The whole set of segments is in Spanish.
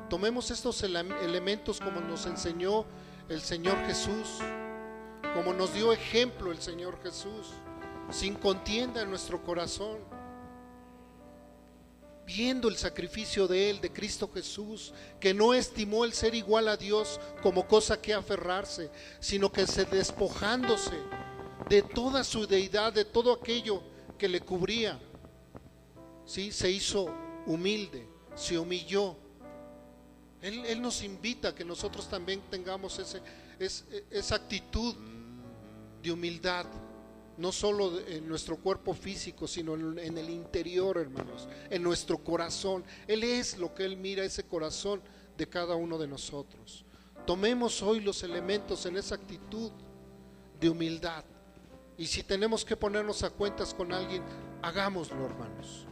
Tomemos estos elementos como nos enseñó el Señor Jesús, como nos dio ejemplo el Señor Jesús, sin contienda en nuestro corazón, viendo el sacrificio de Él, de Cristo Jesús, que no estimó el ser igual a Dios como cosa que aferrarse, sino que despojándose de toda su deidad, de todo aquello que le cubría, ¿sí? Se hizo humilde, se humilló. Él nos invita a que nosotros también tengamos esa actitud de humildad, no solo en nuestro cuerpo físico, sino en el interior, hermanos, en nuestro corazón. Él es lo que Él mira, ese corazón de cada uno de nosotros. Tomemos hoy los elementos en esa actitud de humildad. Y si tenemos que ponernos a cuentas con alguien, hagámoslo, hermanos.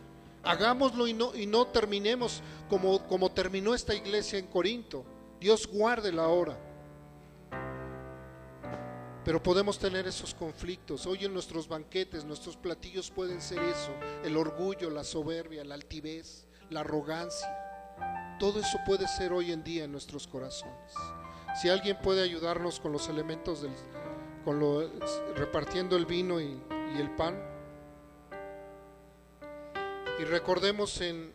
Hagámoslo y no terminemos como terminó esta iglesia en Corinto. Dios guarde la hora. Pero podemos tener esos conflictos. Hoy en nuestros banquetes, nuestros platillos pueden ser eso: el orgullo, la soberbia, la altivez, la arrogancia. Todo eso puede ser hoy en día en nuestros corazones. Si alguien puede ayudarnos con los elementos repartiendo el vino y el pan. Y recordemos en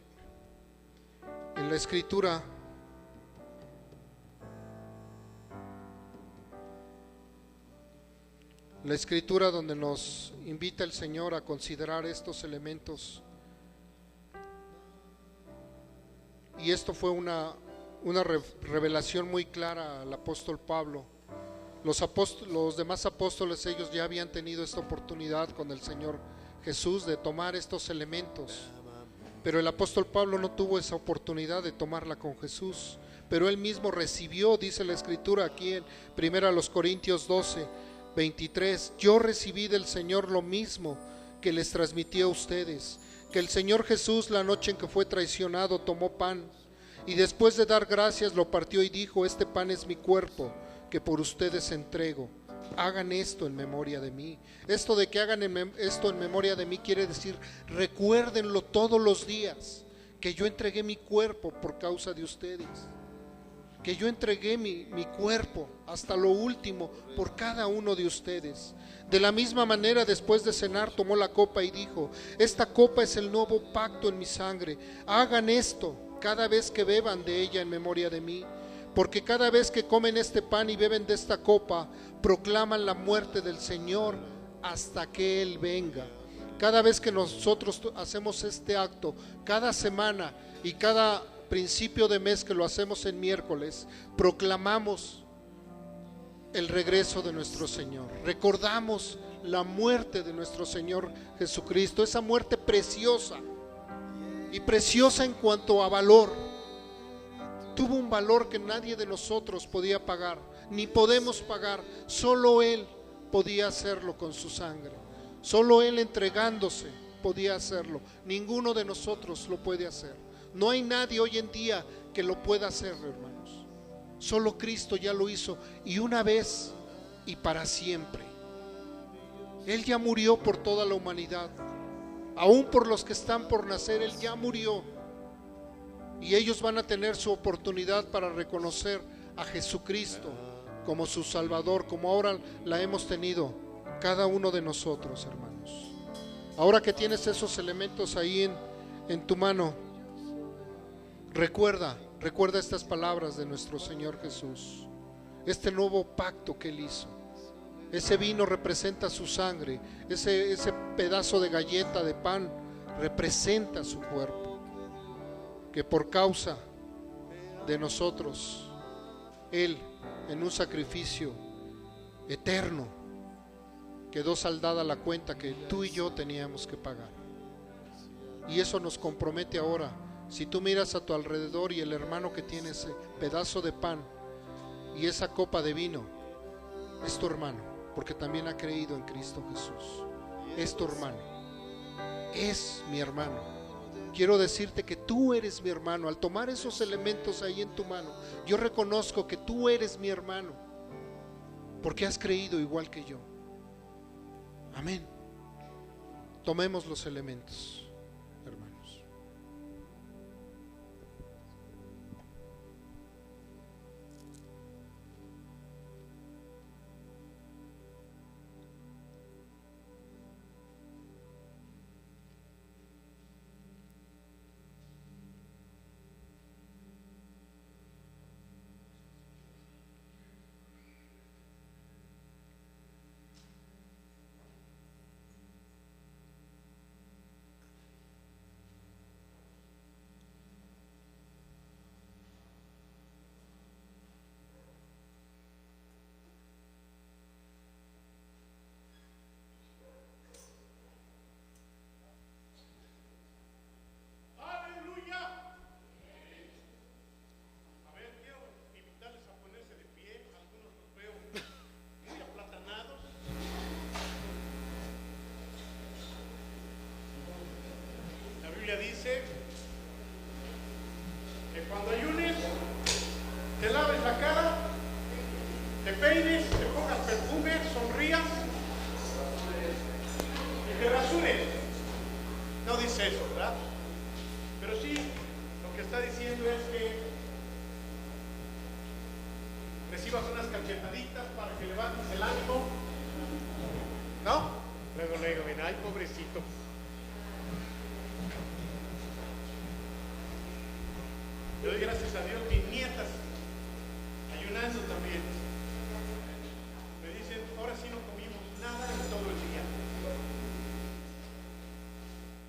la Escritura, donde nos invita el Señor a considerar estos elementos. Y esto fue una revelación muy clara al apóstol Pablo. Los demás apóstoles, ellos ya habían tenido esta oportunidad con el Señor Jesús de tomar estos elementos, pero el apóstol Pablo no tuvo esa oportunidad de tomarla con Jesús, pero él mismo recibió, dice la Escritura aquí en 1 Corintios 12:23, yo recibí del Señor lo mismo que les transmití a ustedes, que el Señor Jesús, la noche en que fue traicionado, tomó pan y después de dar gracias lo partió y dijo: este pan es mi cuerpo que por ustedes entrego, hagan esto en memoria de mí. Esto de que hagan esto en memoria de mí quiere decir, recuérdenlo todos los días, que yo entregué mi cuerpo por causa de ustedes, que yo entregué mi cuerpo hasta lo último por cada uno de ustedes. De la misma manera, después de cenar, tomó la copa y dijo: esta copa es el nuevo pacto en mi sangre, hagan esto cada vez que beban de ella en memoria de mí. Porque cada vez que comen este pan y beben de esta copa, proclaman la muerte del Señor hasta que Él venga. Cada vez que nosotros hacemos este acto, cada semana y cada principio de mes que lo hacemos en miércoles, proclamamos el regreso de nuestro Señor. Recordamos la muerte de nuestro Señor Jesucristo, esa muerte preciosa, y preciosa en cuanto a valor. Tuvo un valor que nadie de nosotros podía pagar, ni podemos pagar. Solo Él podía hacerlo con su sangre. Solo Él entregándose podía hacerlo. Ninguno de nosotros lo puede hacer. No hay nadie hoy en día que lo pueda hacer, hermanos. Solo Cristo ya lo hizo, y una vez y para siempre. Él ya murió por toda la humanidad. Aún por los que están por nacer, Él ya murió. Y ellos van a tener su oportunidad para reconocer a Jesucristo como su Salvador, como ahora la hemos tenido cada uno de nosotros, hermanos. Ahora que tienes esos elementos ahí en tu mano, recuerda estas palabras de nuestro Señor Jesús, este nuevo pacto que Él hizo. Ese vino representa su sangre, ese pedazo de galleta de pan representa su cuerpo, que por causa de nosotros, Él, en un sacrificio eterno, quedó saldada la cuenta que tú y yo teníamos que pagar. Y eso nos compromete ahora. Si tú miras a tu alrededor y el hermano que tiene ese pedazo de pan y esa copa de vino, es tu hermano, porque también ha creído en Cristo Jesús. Es tu hermano, es mi hermano. Quiero decirte que tú eres mi hermano. Al tomar esos elementos ahí en tu mano, yo reconozco que tú eres mi hermano, porque has creído igual que yo. Amén. Tomemos los elementos, hermanos. te laves la cara, te peines, te pongas perfume, sonrías y te rasures. No dice eso, ¿verdad? Pero sí, lo que está diciendo es que recibas unas cachetaditas para que levantes el ánimo, ¿no? Luego, ven, ay, pobrecito. Yo doy gracias a Dios, mis nietas, ayunando también, me dicen, ahora sí no comimos nada en todo el día.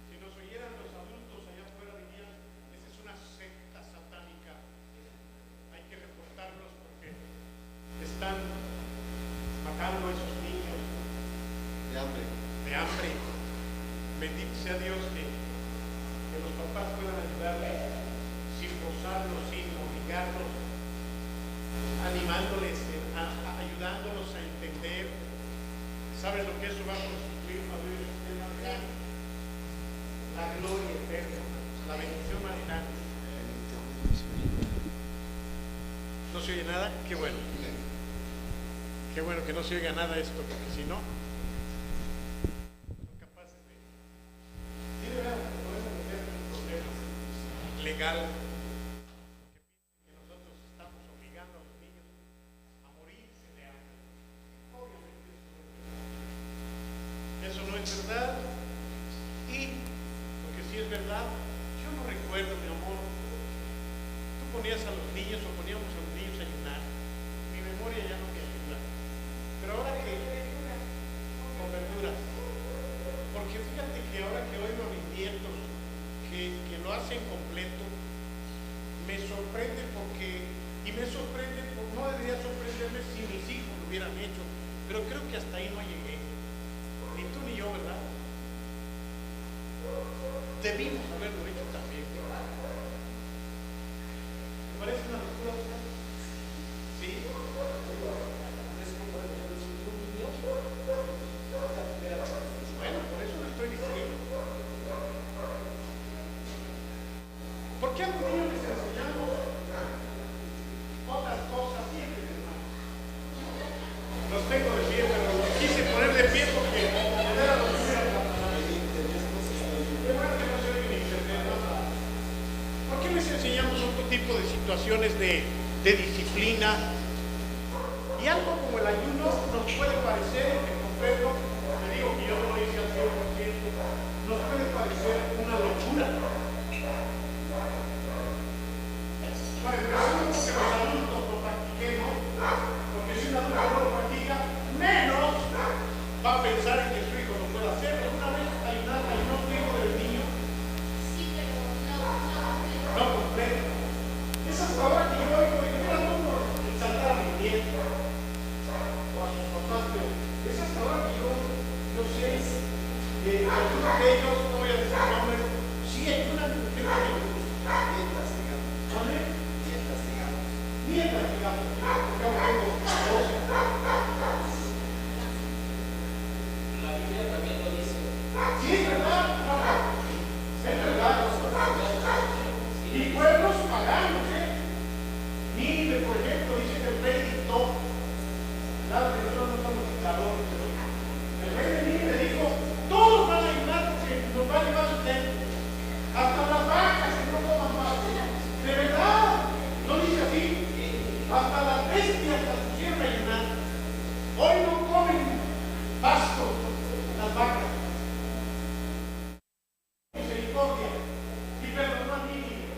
Si nos oyeran los adultos allá afuera dirían, esa es una secta satánica, hay que reportarlos porque están matando a esos niños de hambre. Bendito sea Dios que los papás puedan ayudarles sin forzarlos, sin obligarlos, animándoles, ayudándolos a entender. ¿Sabes lo que eso va a constituir para el sistema real? La gloria eterna, la bendición más grande. ¿No se oye nada? Qué bueno. Qué bueno que no se oiga nada esto, porque si no, son capaces de... Sí, de verdad, podemos meter en problemas legales. Eso no es verdad. Y lo que sí es verdad, yo no recuerdo, mi amor, tú ponías a los niños o poníamos a los niños a ayunar, mi memoria ya no me ayuda, pero ahora que con verduras, porque fíjate que ahora que oigo a mis nietos que lo hacen completo, me sorprende no debería sorprenderme si mis hijos lo hubieran hecho, pero creo que hasta ahí no llegué. Ni tú ni yo, ¿verdad? Debimos haberlo hecho también. ¿Te parece una locura? Sí. Bueno, por eso lo estoy diciendo. ¿Por qué a los niños les enseñamos otras cosas siempre, hermano? Los tengo de pie, pero los quise poner de pie porque era lo que era. ¿Por qué les enseñamos otro tipo de situaciones de disciplina? Y algo como el ayuno nos puede parecer, en concreto, te digo que yo no lo hice al 100%, nos puede parecer una locura. Para empezar, que los adultos lo practiquemos, porque si un adulto no lo practica, menos va a pensar en que su hijo lo puede hacer. ¿Alguna vez ayunó tu hijo del niño? Sí, pero no. No completo. Es hasta ahora que yo oigo que era uno exaltar a mi nieto o a sus papás, pero es hasta ahora que yo sé que algunos de ellos, no voy a decir nombres, sí ayunan en el niño. Nietas, digamos, porque aún tengo 12. La Biblia también lo dice. Sí, es verdad, es verdad. Y pueblos paganos, Nínive, por ejemplo, dice que el rey dictó, claro que nosotros no somos dictadores, pero el rey de Nínive dijo, todos van a ayudar porque nos va a llevar su templo, hasta las vacas que no coman más. De verdad, no dice así. Hasta las bestias las pusieron a ayunar. Hoy no comen pasto las vacas. Misericordia y perdonó a Nínive.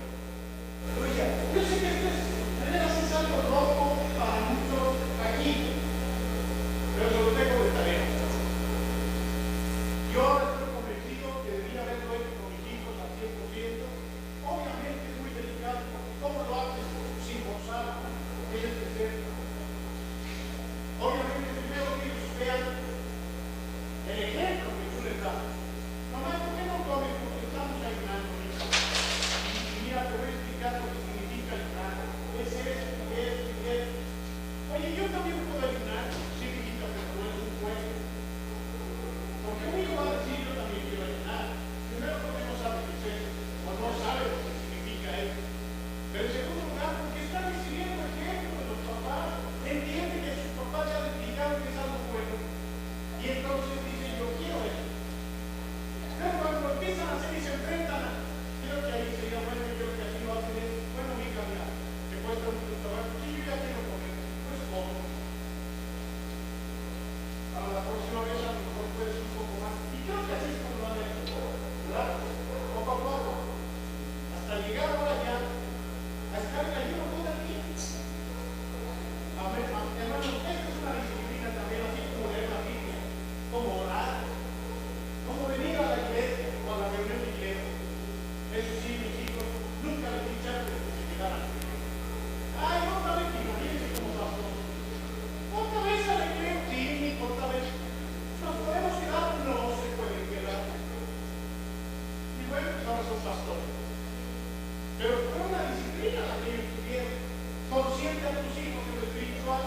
siente a tus hijos en lo espiritual.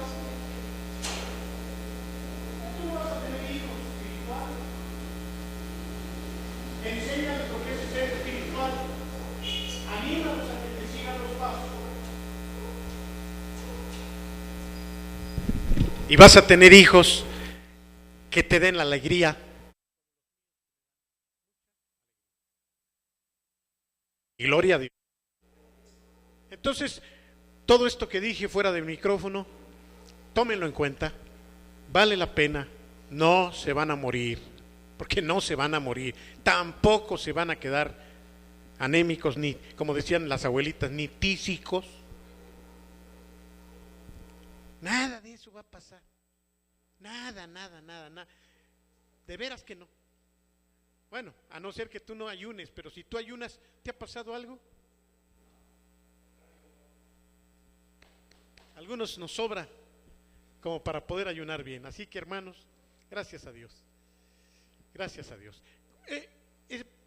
Tú no vas a tener hijos espirituales. Enséñales lo que es ser espiritual. Anímalos a que te sigan los pasos. Y vas a tener hijos que te den la alegría. Y gloria a Dios. Entonces, todo esto que dije fuera del micrófono, tómenlo en cuenta. Vale la pena. No se van a morir. Porque no se van a morir. Tampoco se van a quedar anémicos, ni, como decían las abuelitas, ni tísicos. Nada de eso va a pasar. Nada. De veras que no. Bueno, a no ser que tú no ayunes, pero si tú ayunas, ¿te ha pasado algo? Algunos nos sobra como para poder ayunar bien. Así que, hermanos, gracias a Dios. Gracias a Dios.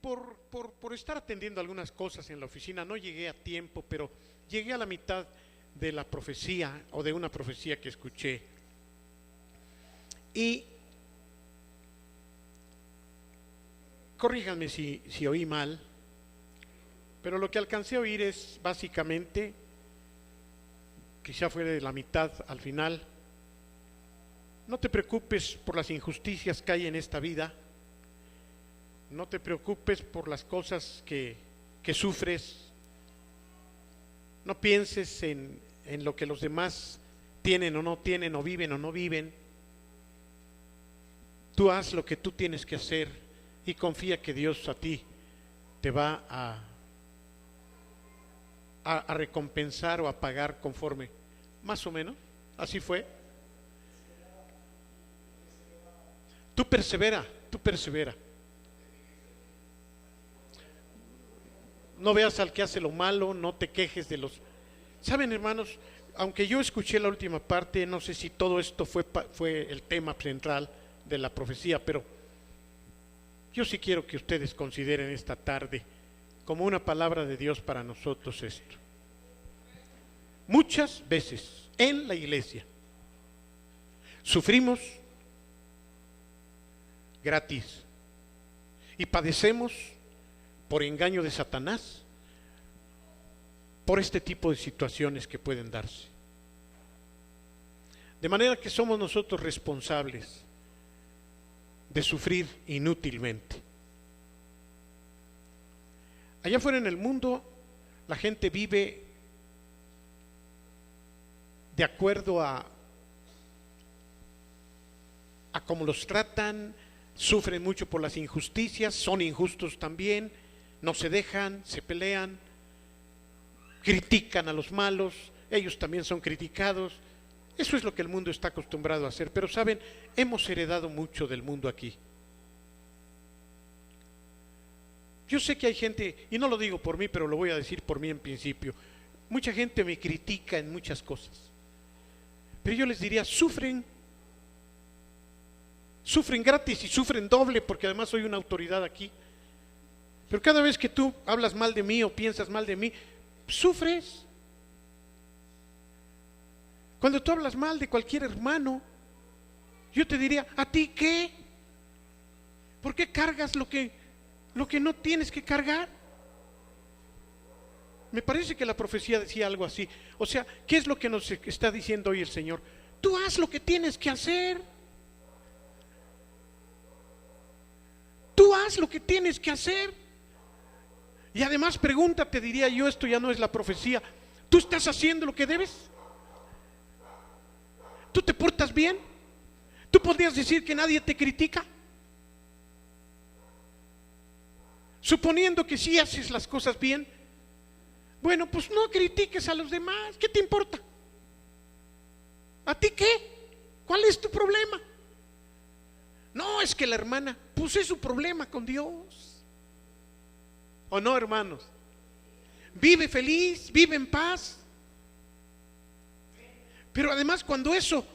Por estar atendiendo algunas cosas en la oficina, no llegué a tiempo, pero llegué a la mitad de la profecía o de una profecía que escuché. Y corríjanme si oí mal, pero lo que alcancé a oír es básicamente, quizá fue de la mitad al final: no te preocupes por las injusticias que hay en esta vida, no te preocupes por las cosas que sufres, no pienses en lo que los demás tienen o no tienen, o viven o no viven. Tú haz lo que tú tienes que hacer y confía que Dios a ti te va a recompensar o a pagar conforme, más o menos, así fue. Tú persevera. No veas al que hace lo malo, no te quejes de los... Saben, hermanos, aunque yo escuché la última parte, no sé si todo esto fue el tema central de la profecía, pero yo sí quiero que ustedes consideren esta tarde como una palabra de Dios para nosotros esto. Muchas veces en la iglesia sufrimos gratis y padecemos por engaño de Satanás por este tipo de situaciones que pueden darse. De manera que somos nosotros responsables de sufrir inútilmente. Allá afuera en el mundo, la gente vive de acuerdo a cómo los tratan, sufren mucho por las injusticias, son injustos también, no se dejan, se pelean, critican a los malos, ellos también son criticados. Eso es lo que el mundo está acostumbrado a hacer, pero saben, hemos heredado mucho del mundo aquí. Yo sé que hay gente, y no lo digo por mí, pero lo voy a decir por mí en principio, mucha gente me critica en muchas cosas, pero yo les diría, sufren gratis y sufren doble, porque además soy una autoridad aquí. Pero cada vez que tú hablas mal de mí o piensas mal de mí, sufres. Cuando tú hablas mal de cualquier hermano, yo te diría, ¿a ti qué? ¿Por qué cargas lo que no tienes que cargar? Me parece que la profecía decía algo así. O sea, ¿qué es lo que nos está diciendo hoy el Señor? Tú haz lo que tienes que hacer. Tú haz lo que tienes que hacer. Y además pregúntate, diría yo, esto ya no es la profecía, ¿tú estás haciendo lo que debes? ¿Tú te portas bien? ¿Tú podrías decir que nadie te critica? Suponiendo que sí haces las cosas bien, bueno, pues no critiques a los demás, ¿qué te importa? ¿A ti qué? ¿Cuál es tu problema? No, es que la hermana, pues es su problema con Dios. ¿O no, hermanos? Vive feliz, vive en paz. Pero además, cuando eso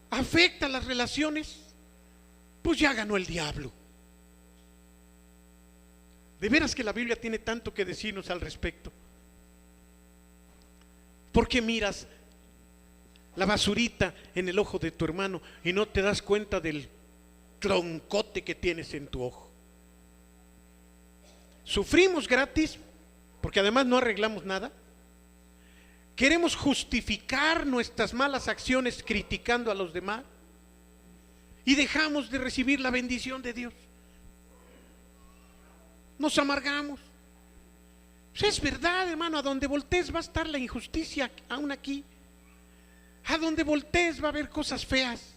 afecta las relaciones, pues ya ganó el diablo. De veras que la Biblia tiene tanto que decirnos al respecto. ¿Por qué miras la basurita en el ojo de tu hermano y no te das cuenta del troncote que tienes en tu ojo. Sufrimos gratis porque además no arreglamos nada. Queremos justificar nuestras malas acciones criticando a los demás y dejamos de recibir la bendición de Dios. Nos amargamos. Pues es verdad, hermano, a donde voltees va a estar la injusticia, aún aquí. A donde voltees va a haber cosas feas.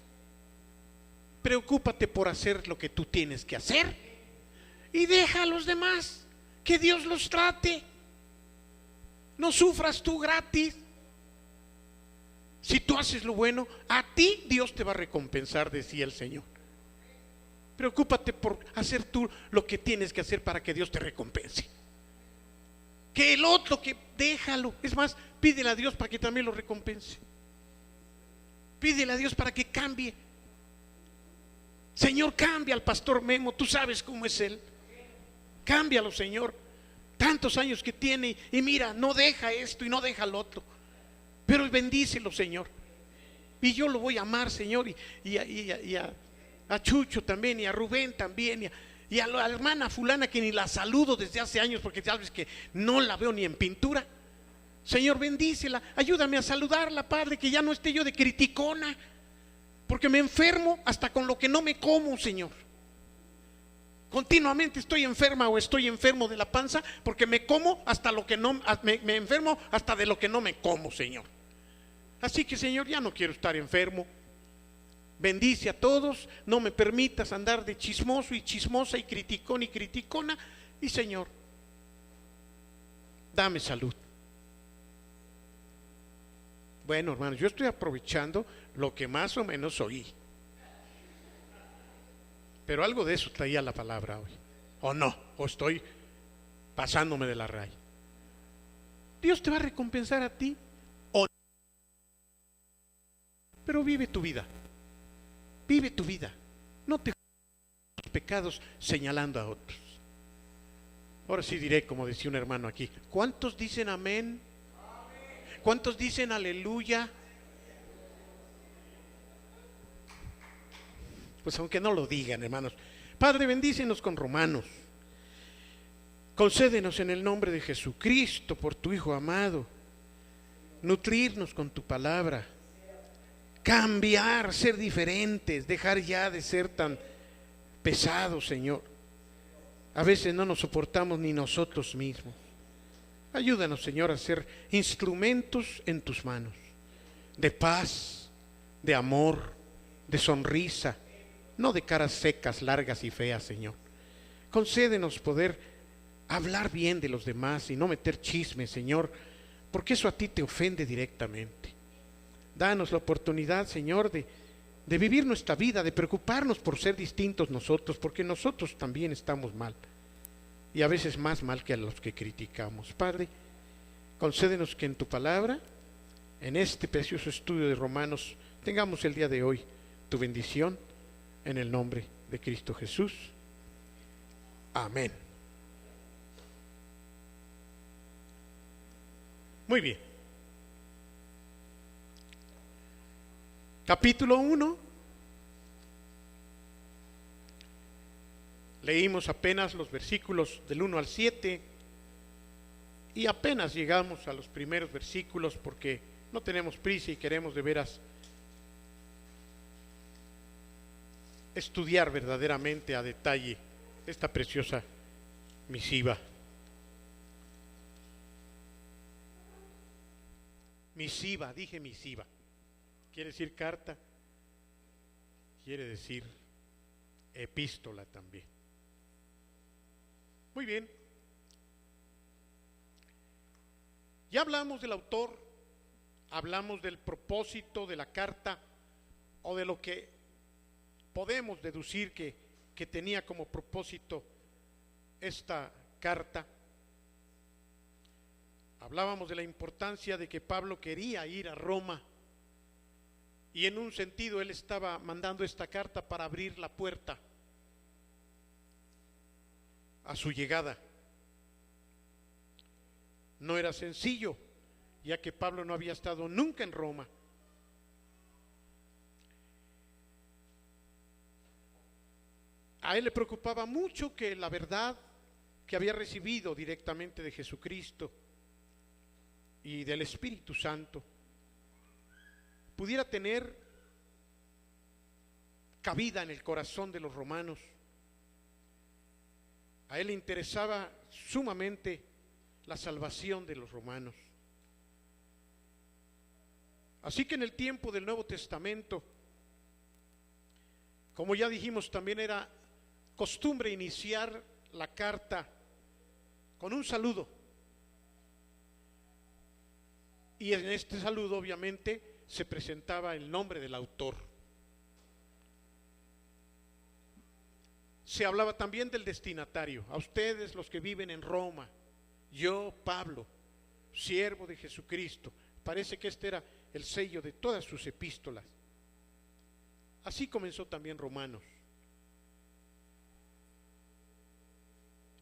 Preocúpate por hacer lo que tú tienes que hacer y deja a los demás que Dios los trate. No sufras tú gratis. Si tú haces lo bueno, a ti Dios te va a recompensar, decía el Señor. Preocúpate por hacer tú lo que tienes que hacer para que Dios te recompense. Que el otro, que déjalo. Es más, pídele a Dios para que también lo recompense. Pídele a Dios para que cambie. Señor, cambia al pastor Memo, tú sabes cómo es él. Cámbialo, Señor. Tantos años que tiene y mira, no deja esto y no deja lo otro. Pero bendícelo, Señor. Y yo lo voy a amar, Señor. Y a Chucho también, y a Rubén también, y a la hermana fulana que ni la saludo desde hace años porque sabes que no la veo ni en pintura. Señor, bendícela, ayúdame a saludarla, Padre, que ya no esté yo de criticona, porque me enfermo hasta con lo que no me como, Señor. Continuamente estoy enferma o estoy enfermo de la panza porque me como hasta lo que no, me enfermo hasta de lo que no me como, Señor. Así que, Señor, ya no quiero estar enfermo. Bendice a todos, no me permitas andar de chismoso y chismosa y criticón y criticona. Y, Señor, dame salud. Bueno, hermanos, yo estoy aprovechando lo que más o menos oí. Pero algo de eso traía la palabra hoy. O no, o estoy pasándome de la raya. Dios te va a recompensar a ti o no. Pero vive tu vida. Vive tu vida. No te juzgues tus pecados señalando a otros. Ahora sí diré, como decía un hermano aquí, ¿cuántos dicen amén? ¿Cuántos dicen aleluya? Pues aunque no lo digan, hermanos. Padre, bendícenos con Romanos. Concédenos en el nombre de Jesucristo, por tu Hijo amado, nutrirnos con tu palabra, cambiar, ser diferentes, dejar ya de ser tan pesados, Señor. A veces no nos soportamos ni nosotros mismos. Ayúdanos, Señor, a ser instrumentos en tus manos, de paz, de amor, de sonrisa, no de caras secas, largas y feas, Señor. Concédenos poder hablar bien de los demás y no meter chismes, Señor, porque eso a ti te ofende directamente. Danos la oportunidad, Señor, de vivir nuestra vida, de preocuparnos por ser distintos nosotros, porque nosotros también estamos mal. Y a veces más mal que a los que criticamos. Padre, concédenos que en tu palabra, en este precioso estudio de Romanos, tengamos el día de hoy tu bendición, en el nombre de Cristo Jesús. Amén. Muy bien. Capítulo 1. Leímos apenas los versículos del 1 al 7 y apenas llegamos a los primeros versículos porque no tenemos prisa y queremos de veras estudiar verdaderamente a detalle esta preciosa misiva. Misiva, dije misiva. Quiere decir carta, quiere decir epístola también. Muy bien. Ya hablamos del autor, hablamos del propósito de la carta o de lo que podemos deducir que tenía como propósito esta carta. Hablábamos de la importancia de que Pablo quería ir a Roma y en un sentido él estaba mandando esta carta para abrir la puerta a su llegada. No era sencillo, ya que Pablo no había estado nunca en Roma A él le preocupaba mucho que la verdad que había recibido directamente de Jesucristo y del Espíritu Santo pudiera tener cabida en el corazón de los romanos. A él le interesaba sumamente la salvación de los romanos. Así que en el tiempo del Nuevo Testamento, como ya dijimos, también era costumbre iniciar la carta con un saludo. Y en este saludo obviamente se presentaba el nombre del autor. Se hablaba también del destinatario. A ustedes los que viven en Roma, yo, Pablo, siervo de Jesucristo. Parece que este era el sello de todas sus epístolas. Así comenzó también Romanos.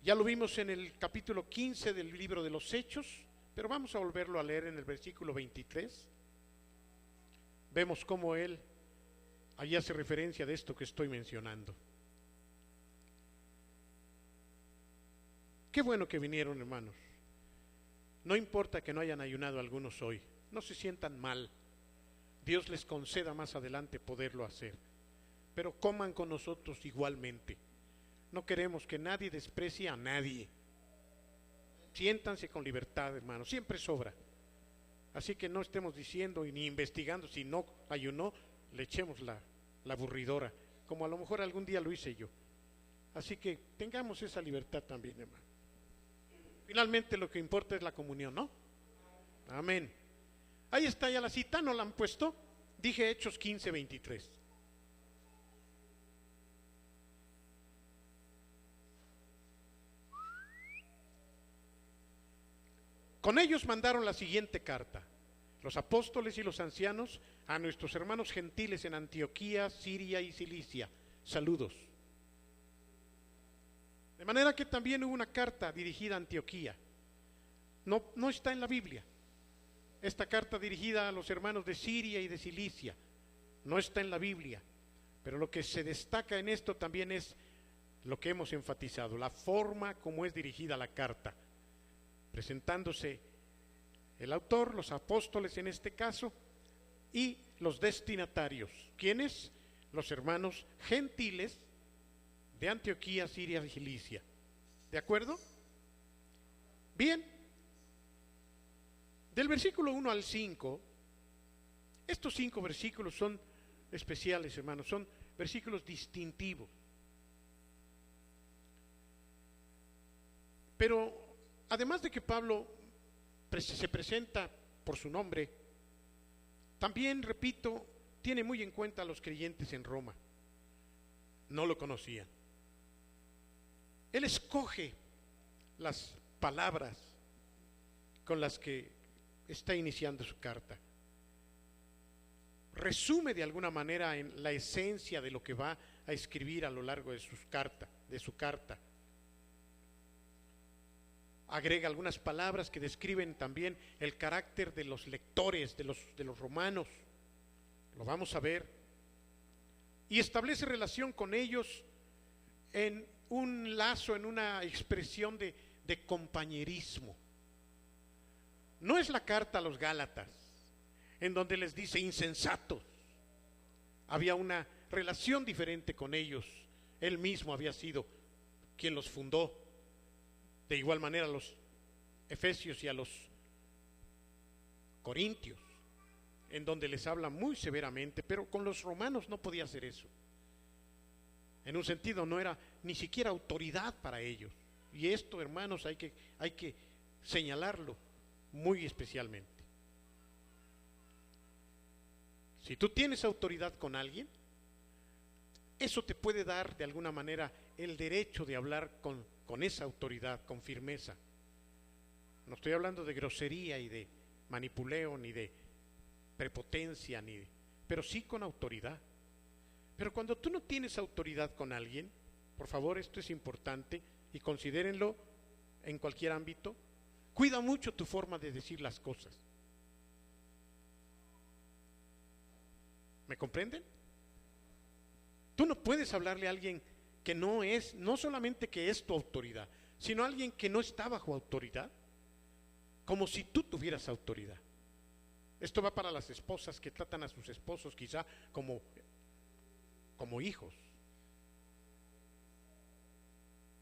Ya lo vimos en el capítulo 15 del libro de los Hechos, pero vamos a volverlo a leer en el versículo 23. Vemos cómo él allí hace referencia de esto que estoy mencionando. Qué bueno que vinieron, hermanos. No importa que no hayan ayunado algunos hoy, no se sientan mal. Dios les conceda más adelante poderlo hacer, pero coman con nosotros igualmente. No queremos que nadie desprecie a nadie. Siéntanse con libertad, hermanos, siempre sobra. Así que no estemos diciendo y ni investigando si no ayunó, le echemos la aburridora, como a lo mejor algún día lo hice yo. Así que tengamos esa libertad también, hermano. Finalmente lo que importa es la comunión, ¿no? Amén. Ahí está ya la cita, ¿no la han puesto? Dije Hechos 15, 23. Con ellos mandaron la siguiente carta: los apóstoles y los ancianos a nuestros hermanos gentiles en Antioquía, Siria y Cilicia. Saludos. De manera que también hubo una carta dirigida a Antioquía. No está en la Biblia. Esta carta dirigida a los hermanos de Siria y de Cilicia no está en la Biblia. Pero lo que se destaca en esto también es lo que hemos enfatizado, la forma como es dirigida la carta. Presentándose el autor, los apóstoles en este caso, y los destinatarios. ¿Quiénes? Los hermanos gentiles de Antioquía, Siria y Cilicia. ¿De acuerdo? Bien. Del versículo 1 al 5, estos 5 versículos son especiales, hermanos, son versículos distintivos. Pero además de que Pablo se presenta por su nombre, también, repito, tiene muy en cuenta a los creyentes en Roma. No lo conocían. Él escoge las palabras con las que está iniciando su carta. Resume de alguna manera en la esencia de lo que va a escribir a lo largo de su carta. Agrega algunas palabras que describen también el carácter de los lectores, de los romanos. Lo vamos a ver. Y establece relación con ellos en un lazo, en una expresión de compañerismo. No es la carta a los Gálatas, en donde les dice insensatos. Había una relación diferente con ellos. Él mismo había sido quien los fundó. De igual manera a los efesios y a los corintios, en donde les habla muy severamente, pero con los romanos no podía hacer eso. En un sentido no era ni siquiera autoridad para ellos. Y esto, hermanos, hay que señalarlo muy especialmente. Si tú tienes autoridad con alguien, eso te puede dar de alguna manera el derecho de hablar con esa autoridad, con firmeza. No estoy hablando de grosería y de manipuleo, ni de prepotencia, pero sí con autoridad. Pero cuando tú no tienes autoridad con alguien, por favor, esto es importante y considérenlo en cualquier ámbito, cuida mucho tu forma de decir las cosas. ¿Me comprenden? Tú no puedes hablarle a alguien que no solamente que es tu autoridad, sino alguien que no está bajo autoridad, como si tú tuvieras autoridad. Esto va para las esposas que tratan a sus esposos quizá como hijos.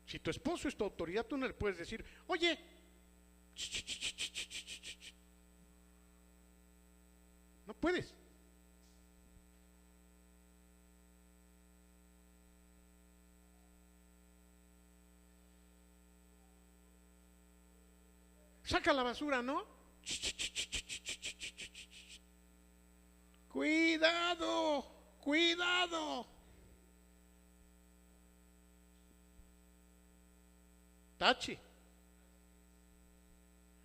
Si tu esposo es tu autoridad, tú no le puedes decir, oye, no puedes. Saca la basura, ¿no? Cuidado, cuidado. Tache.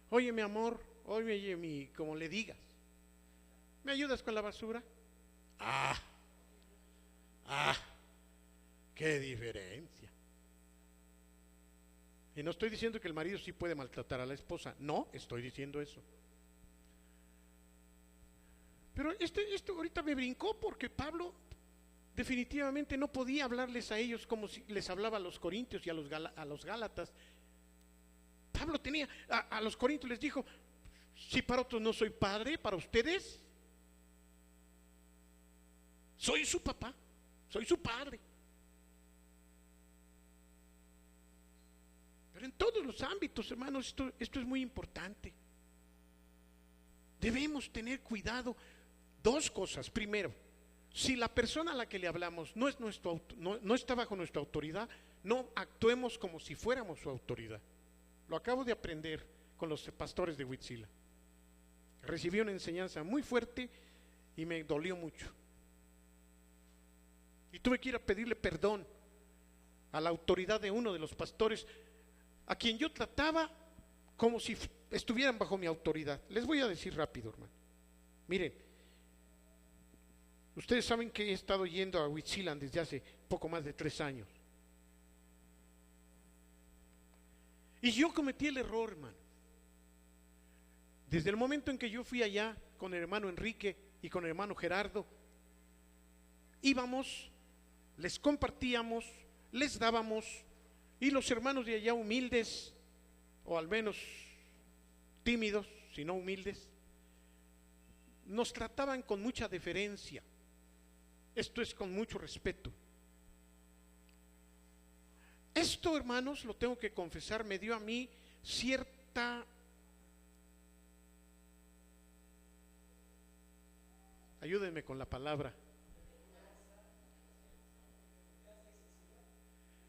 Oye, mi amor, oye, como le digas. ¿Me ayudas con la basura? Qué diferencia. Y no estoy diciendo que el marido sí puede maltratar a la esposa, no estoy diciendo eso. Pero esto ahorita me brincó porque Pablo definitivamente no podía hablarles a ellos como si les hablaba a los corintios y a los gálatas. Pablo tenía, a los corintios les dijo, si para otros no soy padre, para ustedes soy su papá, soy su padre. Pero en todos los ámbitos, hermanos, esto es muy importante. Debemos tener cuidado. Dos cosas. Primero, si la persona a la que le hablamos no está bajo nuestra autoridad, no actuemos como si fuéramos su autoridad. Lo acabo de aprender con los pastores de Huitzila. Recibí una enseñanza muy fuerte y me dolió mucho. Y tuve que ir a pedirle perdón a la autoridad de uno de los pastores, a quien yo trataba como si estuvieran bajo mi autoridad. Les voy a decir rápido, hermano. Miren, ustedes saben que he estado yendo a Huitzila desde hace poco más de 3 años. Y yo cometí el error, hermano. Desde el momento en que yo fui allá con el hermano Enrique y con el hermano Gerardo, íbamos, les compartíamos, les dábamos, y los hermanos de allá humildes, o al menos tímidos, si no humildes, nos trataban con mucha deferencia. Esto es con mucho respeto. Esto, hermanos, lo tengo que confesar, me dio a mí cierta, ayúdenme con la palabra,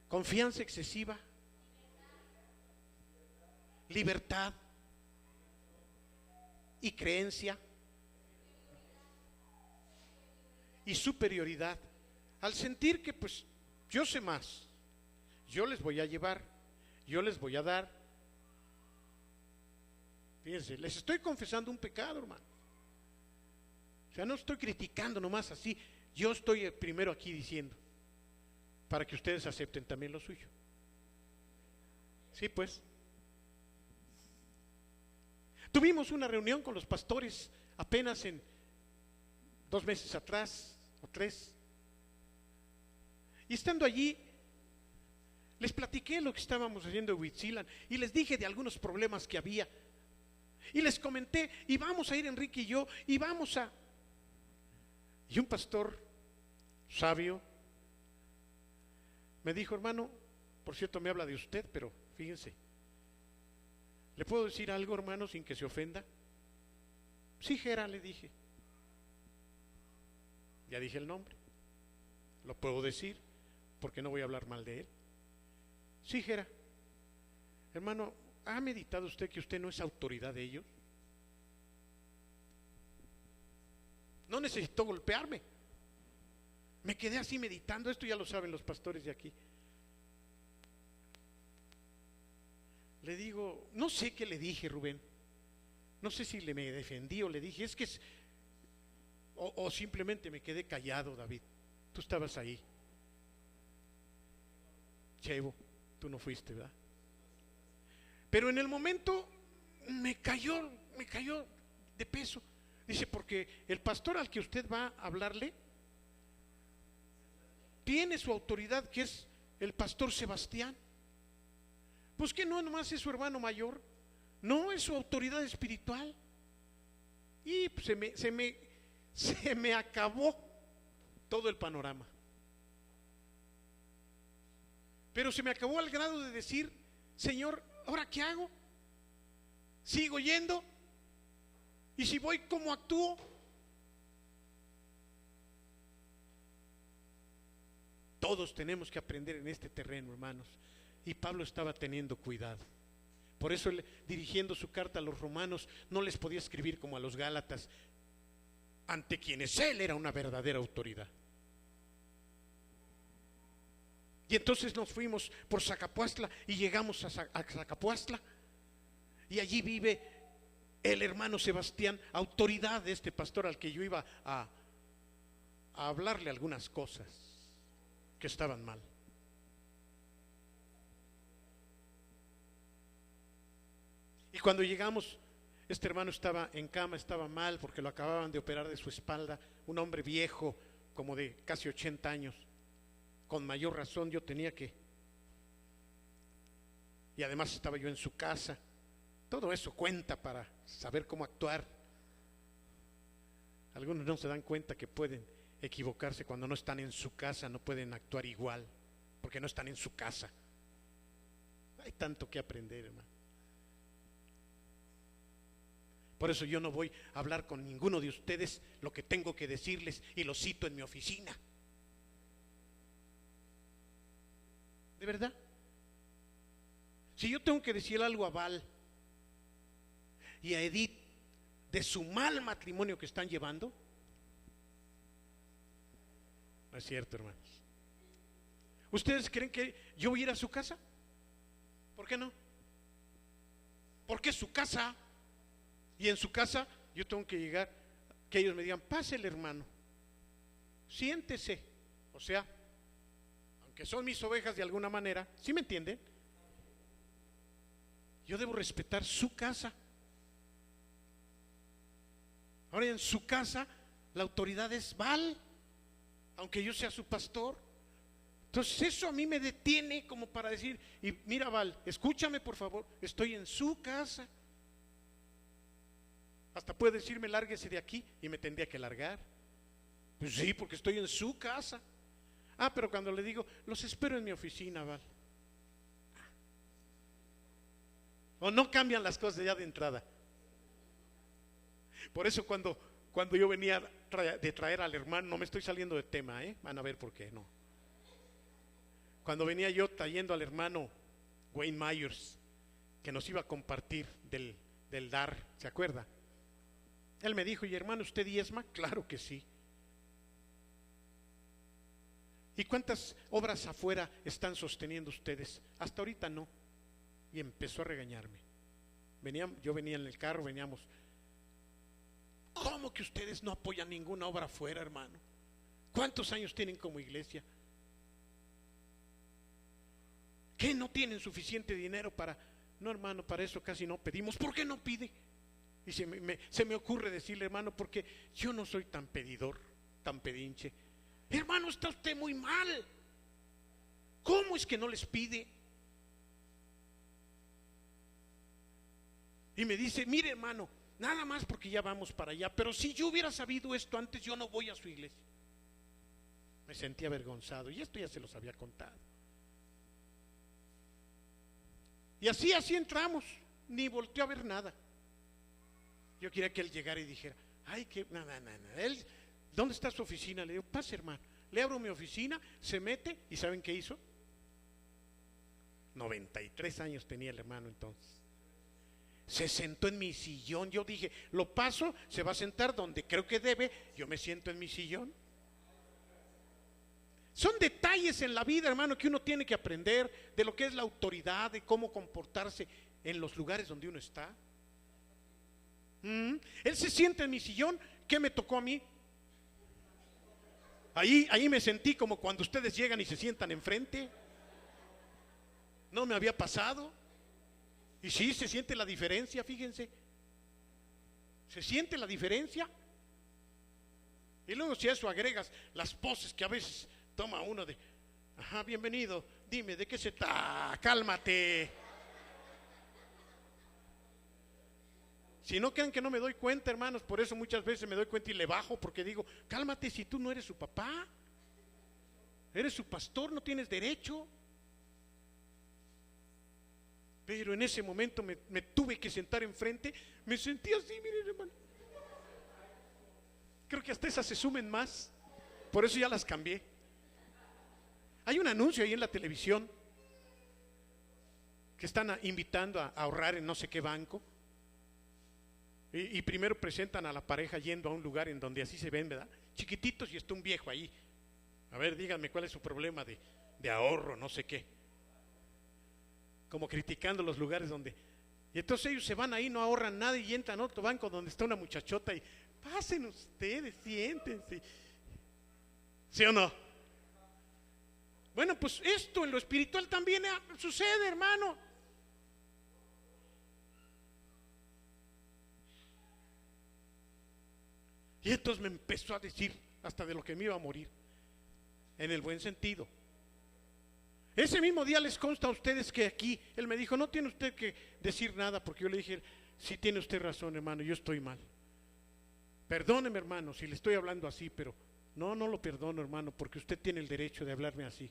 confianza excesiva, libertad y creencia y superioridad, al sentir que pues yo sé más, yo les voy a llevar, yo les voy a dar. Fíjense, les estoy confesando un pecado, hermano. O sea, no estoy criticando nomás así, yo estoy primero aquí diciendo, para que ustedes acepten también lo suyo. Sí, pues. Tuvimos una reunión con los pastores apenas en 2 meses atrás, o 3. Y estando allí, les platiqué lo que estábamos haciendo en Huitzila y les dije de algunos problemas que había. Y les comenté, y vamos a ir Enrique y yo, y vamos a... Y un pastor sabio me dijo, hermano, por cierto me habla de usted, pero fíjense, ¿le puedo decir algo, hermano, sin que se ofenda? Sí, Gera, le dije. Ya dije el nombre. Lo puedo decir porque no voy a hablar mal de él. Sí, Gera. Hermano, ¿ha meditado usted que usted no es autoridad de ellos? No necesitó golpearme. Me quedé así meditando, esto ya lo saben los pastores de aquí. Le digo, no sé qué le dije, Rubén. No sé si me defendí o le dije, es que o simplemente me quedé callado, David. Tú estabas ahí. Chevo, tú no fuiste, ¿verdad? Pero en el momento me cayó de peso. Dice, porque el pastor al que usted va a hablarle tiene su autoridad, que es el pastor Sebastián. Pues que no nomás es su hermano mayor, no, es su autoridad espiritual. Y pues se me acabó todo el panorama. Pero se me acabó al grado de decir: Señor, ¿ahora qué hago? ¿Sigo yendo? ¿Y si voy, cómo actúo? Todos tenemos que aprender en este terreno, hermanos. Y Pablo estaba teniendo cuidado. Por eso él, dirigiendo su carta a los romanos, no les podía escribir como a los gálatas, ante quienes él era una verdadera autoridad. Y entonces nos fuimos por Zacapuastla y llegamos a Zacapuastla, y allí vive el hermano Sebastián, autoridad de este pastor al que yo iba a hablarle algunas cosas que estaban mal. Y cuando llegamos, este hermano estaba en cama, estaba mal porque lo acababan de operar de su espalda, un hombre viejo, como de casi 80 años. Con mayor razón yo tenía que, y además estaba yo en su casa. Todo eso cuenta para saber cómo actuar. Algunos no se dan cuenta que pueden equivocarse cuando no están en su casa, no pueden actuar igual, porque no están en su casa. Hay tanto que aprender, hermano. Por eso yo no voy a hablar con ninguno de ustedes lo que tengo que decirles, y lo cito en mi oficina. ¿De verdad? Si yo tengo que decir algo a Val y a Edith de su mal matrimonio que están llevando, no es cierto, hermanos. ¿Ustedes creen que yo voy a ir a su casa? ¿Por qué no? Porque es su casa. Y en su casa yo tengo que llegar, que ellos me digan: pásele, hermano, siéntese. O sea, aunque son mis ovejas de alguna manera, ¿sí me entienden? Yo debo respetar su casa. Ahora, en su casa la autoridad es Val, aunque yo sea su pastor. Entonces eso a mí me detiene como para decir: y mira, Val, escúchame por favor, estoy en su casa. Hasta puede decirme: lárguese de aquí, y me tendría que largar. Pues sí, porque estoy en su casa. Ah, pero cuando le digo: los espero en mi oficina, Val. O no cambian las cosas ya de entrada. Por eso cuando yo venía de traer al hermano, no me estoy saliendo de tema, van a ver por qué no. Cuando venía yo trayendo al hermano Wayne Myers, que nos iba a compartir del dar, ¿se acuerda? Él me dijo: ¿y hermano, usted diezma? Claro que sí. ¿Y cuántas obras afuera están sosteniendo ustedes? Hasta ahorita no. Y empezó a regañarme. Yo venía en el carro, veníamos: ¿cómo que ustedes no apoyan ninguna obra afuera, hermano? ¿Cuántos años tienen como iglesia? ¿Qué, no tienen suficiente dinero para...? No, hermano, para eso casi no pedimos. ¿Por qué no pide? Y se me ocurre decirle: hermano, porque yo no soy tan pedidor, tan pedinche. Hermano, está usted muy mal. ¿Cómo es que no les pide? Y me dice: mire, hermano, nada más porque ya vamos para allá, pero si yo hubiera sabido esto antes, yo no voy a su iglesia. Me sentí avergonzado, y esto ya se los había contado. Y así entramos, ni volteó a ver nada. Yo quería que él llegara y dijera: ay, que no. Él, ¿dónde está su oficina? Le digo: pase, hermano. Le abro mi oficina, se mete, y ¿saben qué hizo? 93 años tenía el hermano entonces. Se sentó en mi sillón. Yo dije: lo paso, se va a sentar donde creo que debe, yo me siento en mi sillón. Son detalles en la vida, hermano, que uno tiene que aprender de lo que es la autoridad, de cómo comportarse en los lugares donde uno está. Él se sienta en mi sillón. ¿Qué me tocó a mí? Ahí me sentí como cuando ustedes llegan y se sientan enfrente. No me había pasado. Y sí, se siente la diferencia, fíjense. Se siente la diferencia. Y luego, si a eso agregas las poses que a veces toma uno de: ajá, bienvenido, Dime, ¿de qué se está? Cálmate. Si no crean que no me doy cuenta, hermanos, por eso muchas veces me doy cuenta y le bajo, porque digo, cálmate, si tú no eres su papá, eres su pastor, no tienes derecho. Pero en ese momento me tuve que sentar enfrente, me sentí así, miren, hermano. Creo que hasta esas se sumen más, por eso ya las cambié. Hay un anuncio ahí en la televisión que están invitando a ahorrar en no sé qué banco. Y primero presentan a la pareja yendo a un lugar en donde así se ven, ¿verdad? Chiquititos, y está un viejo ahí. A ver, díganme cuál es su problema de ahorro, no sé qué. Como criticando los lugares donde... Y entonces ellos se van ahí, no ahorran nada y entran a otro banco donde está una muchachota y pasen ustedes, siéntense. ¿Sí o no? Bueno, pues esto en lo espiritual también sucede, hermano. Y entonces me empezó a decir hasta de lo que me iba a morir, en el buen sentido. Ese mismo día les consta a ustedes que aquí, él me dijo, no tiene usted que decir nada, porque yo le dije, sí tiene usted razón, hermano, yo estoy mal. Perdóneme, hermano, si le estoy hablando así, pero no lo perdono, hermano, porque usted tiene el derecho de hablarme así.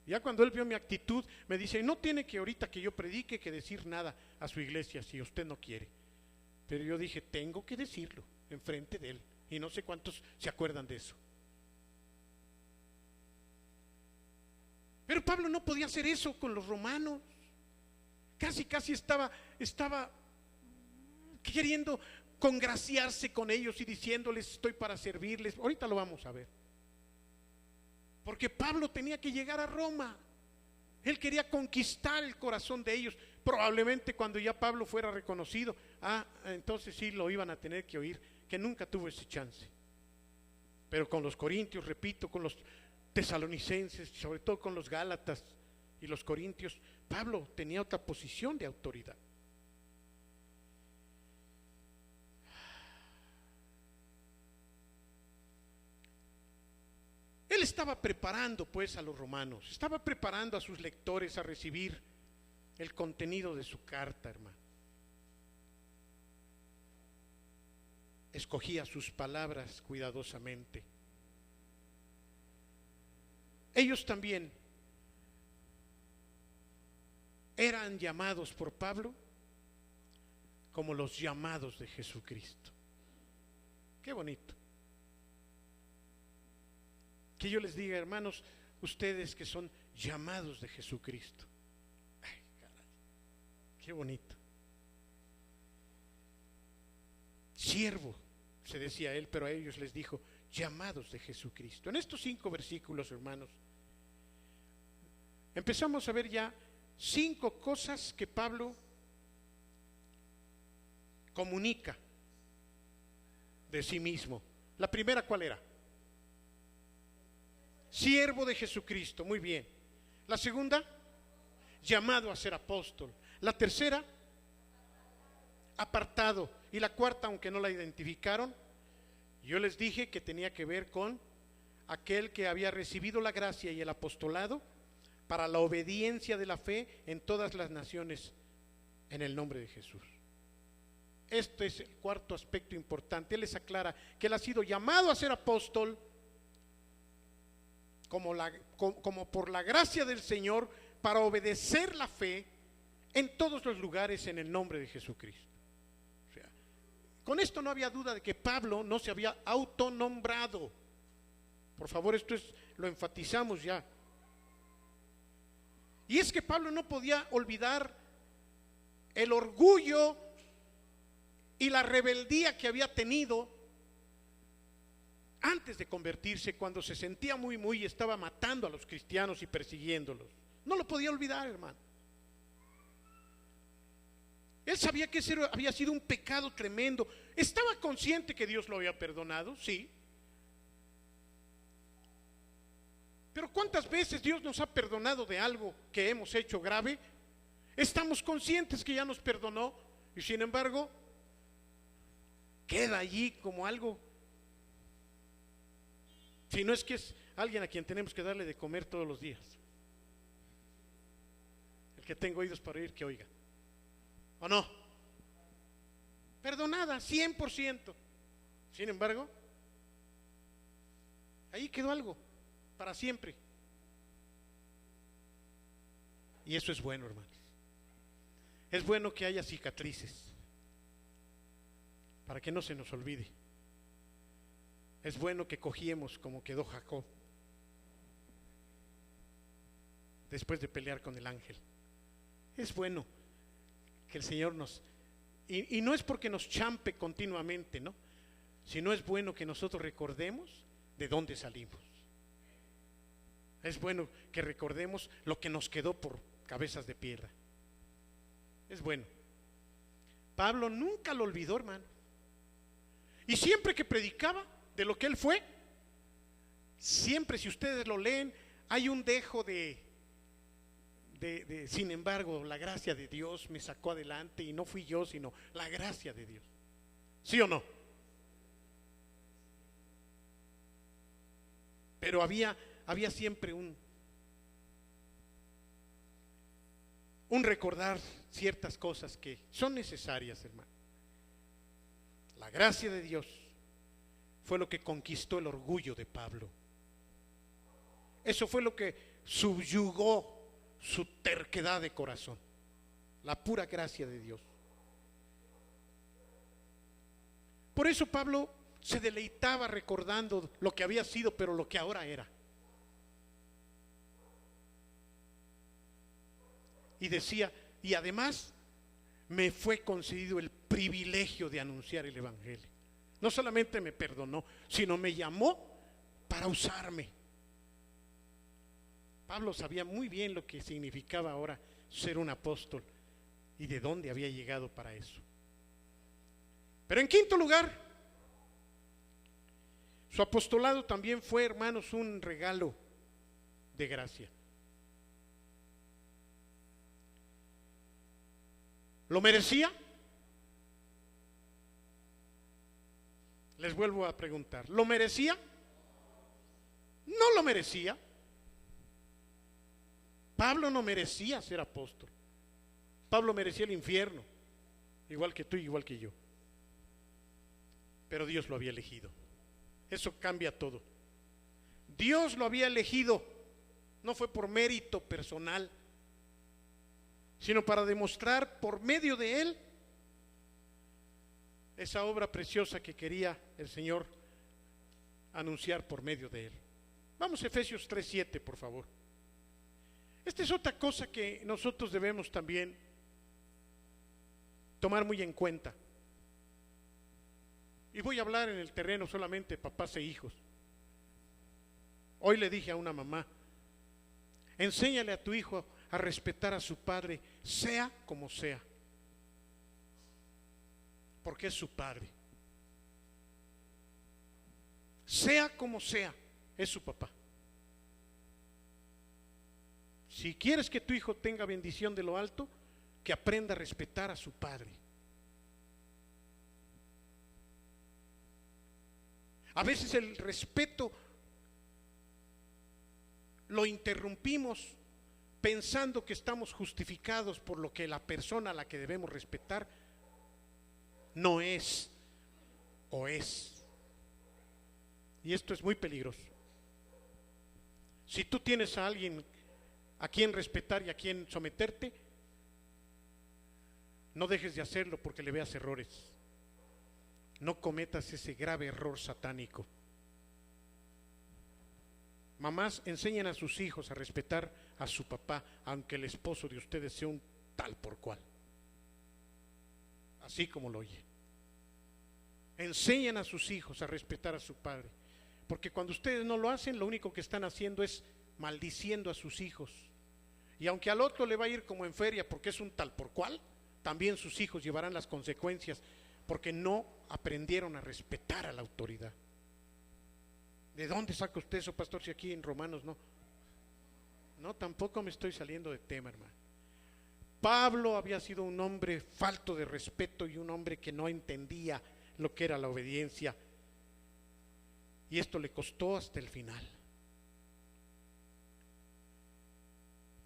Ya cuando él vio mi actitud, me dice, no tiene que ahorita que yo predique que decir nada a su iglesia si usted no quiere. Pero yo dije, tengo que decirlo enfrente de él, y no sé cuántos se acuerdan de eso. Pero Pablo no podía hacer eso con los romanos. Casi estaba queriendo congraciarse con ellos y diciéndoles, estoy para servirles. Ahorita lo vamos a ver. Porque Pablo tenía que llegar a Roma. Él quería conquistar el corazón de ellos. Probablemente cuando ya Pablo fuera reconocido, entonces sí lo iban a tener que oír, que nunca tuvo ese chance. Pero con los corintios, repito, con los tesalonicenses, sobre todo con los gálatas y los corintios, Pablo tenía otra posición de autoridad. Él estaba preparando pues a los romanos, estaba preparando a sus lectores a recibir el contenido de su carta, hermano. Escogía sus palabras cuidadosamente. Ellos también eran llamados por Pablo como los llamados de Jesucristo. Qué bonito. Que yo les diga, hermanos, ustedes que son llamados de Jesucristo. Ay, caray, qué bonito. Siervo, se decía él, pero a ellos les dijo, llamados de Jesucristo. En estos 5 versículos, hermanos, empezamos a ver ya 5 cosas que Pablo comunica de sí mismo. La primera, ¿cuál era? Siervo de Jesucristo, muy bien. La segunda, llamado a ser apóstol. La tercera, apartado. Y la cuarta, aunque no la identificaron, yo les dije que tenía que ver con aquel que había recibido la gracia y el apostolado para la obediencia de la fe en todas las naciones en el nombre de Jesús. Este es el cuarto aspecto importante. Él les aclara que él ha sido llamado a ser apóstol como por la gracia del Señor para obedecer la fe en todos los lugares en el nombre de Jesucristo. O sea, con esto no había duda de que Pablo no se había autonombrado. Por favor, esto lo enfatizamos ya. Y es que Pablo no podía olvidar el orgullo y la rebeldía que había tenido antes de convertirse, cuando se sentía muy y estaba matando a los cristianos y persiguiéndolos. No lo podía olvidar, hermano. Él sabía que ese había sido un pecado tremendo. Estaba consciente que Dios lo había perdonado, sí. Pero ¿cuántas veces Dios nos ha perdonado de algo que hemos hecho grave? Estamos conscientes que ya nos perdonó y sin embargo queda allí como algo. Si no es que es alguien a quien tenemos que darle de comer todos los días. El que tenga oídos para oír, que oiga. ¿O no? Perdonada, 100%. Sin embargo, ahí quedó algo, para siempre. Y eso es bueno, hermanos. Es bueno que haya cicatrices, para que no se nos olvide. Es bueno que cogiemos como quedó Jacob, después de pelear con el ángel. Es bueno que el Señor nos... Y no es porque nos champe continuamente, ¿no? Sino es bueno que nosotros recordemos de dónde salimos. Es bueno que recordemos lo que nos quedó por cabezas de piedra. Es bueno. Pablo nunca lo olvidó, hermano. Y siempre que predicaba de lo que él fue, siempre, si ustedes lo leen, hay un dejo de sin embargo, la gracia de Dios me sacó adelante y no fui yo, sino la gracia de Dios. ¿Sí o no? Pero había siempre un recordar ciertas cosas que son necesarias, hermano. La gracia de Dios fue lo que conquistó el orgullo de Pablo. Eso fue lo que subyugó su terquedad de corazón. La pura gracia de Dios. Por eso Pablo se deleitaba recordando lo que había sido, pero lo que ahora era. Y decía, y además me fue concedido el privilegio de anunciar el Evangelio. No solamente me perdonó, sino me llamó para usarme. Pablo sabía muy bien lo que significaba ahora ser un apóstol y de dónde había llegado para eso. Pero en quinto lugar, su apostolado también fue, hermanos, un regalo de gracia. ¿Lo merecía? Les vuelvo a preguntar, ¿lo merecía? No lo merecía. Pablo no merecía ser apóstol. Pablo merecía el infierno, igual que tú y igual que yo. Pero Dios lo había elegido. Eso cambia todo. Dios lo había elegido. No fue por mérito personal, sino para demostrar por medio de él esa obra preciosa que quería el Señor anunciar por medio de él. Vamos a Efesios 3:7, por favor. Esta es otra cosa que nosotros debemos también tomar muy en cuenta. Y voy a hablar en el terreno solamente de papás e hijos. Hoy le dije a una mamá, enséñale a tu hijo a respetar a su padre, sea como sea, porque es su padre. Sea como sea, es su papá. Si quieres que tu hijo tenga bendición de lo alto, que aprenda a respetar a su padre. A veces el respeto lo interrumpimos pensando que estamos justificados por lo que la persona a la que debemos respetar no es o es. Y esto es muy peligroso. Si tú tienes a alguien a quien respetar y a quien someterte, no dejes de hacerlo porque le veas errores. No cometas ese grave error satánico. Mamás, enseñen a sus hijos a respetar a su papá, aunque el esposo de ustedes sea un tal por cual. Así como lo oye. Enseñen a sus hijos a respetar a su padre, porque cuando ustedes no lo hacen, lo único que están haciendo es maldiciendo a sus hijos. Y aunque al otro le va a ir como en feria porque es un tal por cual, también sus hijos llevarán las consecuencias porque no aprendieron a respetar a la autoridad. ¿De dónde saca usted eso, pastor, si aquí en Romanos no? No, tampoco me estoy saliendo de tema, hermano. Pablo había sido un hombre falto de respeto y un hombre que no entendía lo que era la obediencia. Y esto le costó hasta el final.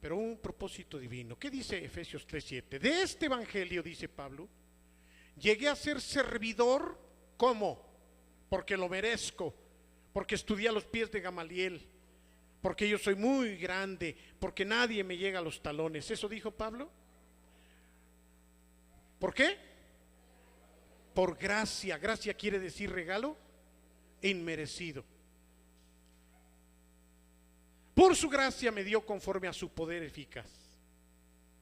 pero un propósito divino. ¿Qué dice Efesios 3:7? De este evangelio, dice Pablo, llegué a ser servidor, ¿cómo? Porque lo merezco, porque estudié a los pies de Gamaliel, porque yo soy muy grande, porque nadie me llega a los talones. ¿Eso dijo Pablo? ¿Por qué? Por gracia. Gracia quiere decir regalo inmerecido. Por su gracia me dio conforme a su poder eficaz.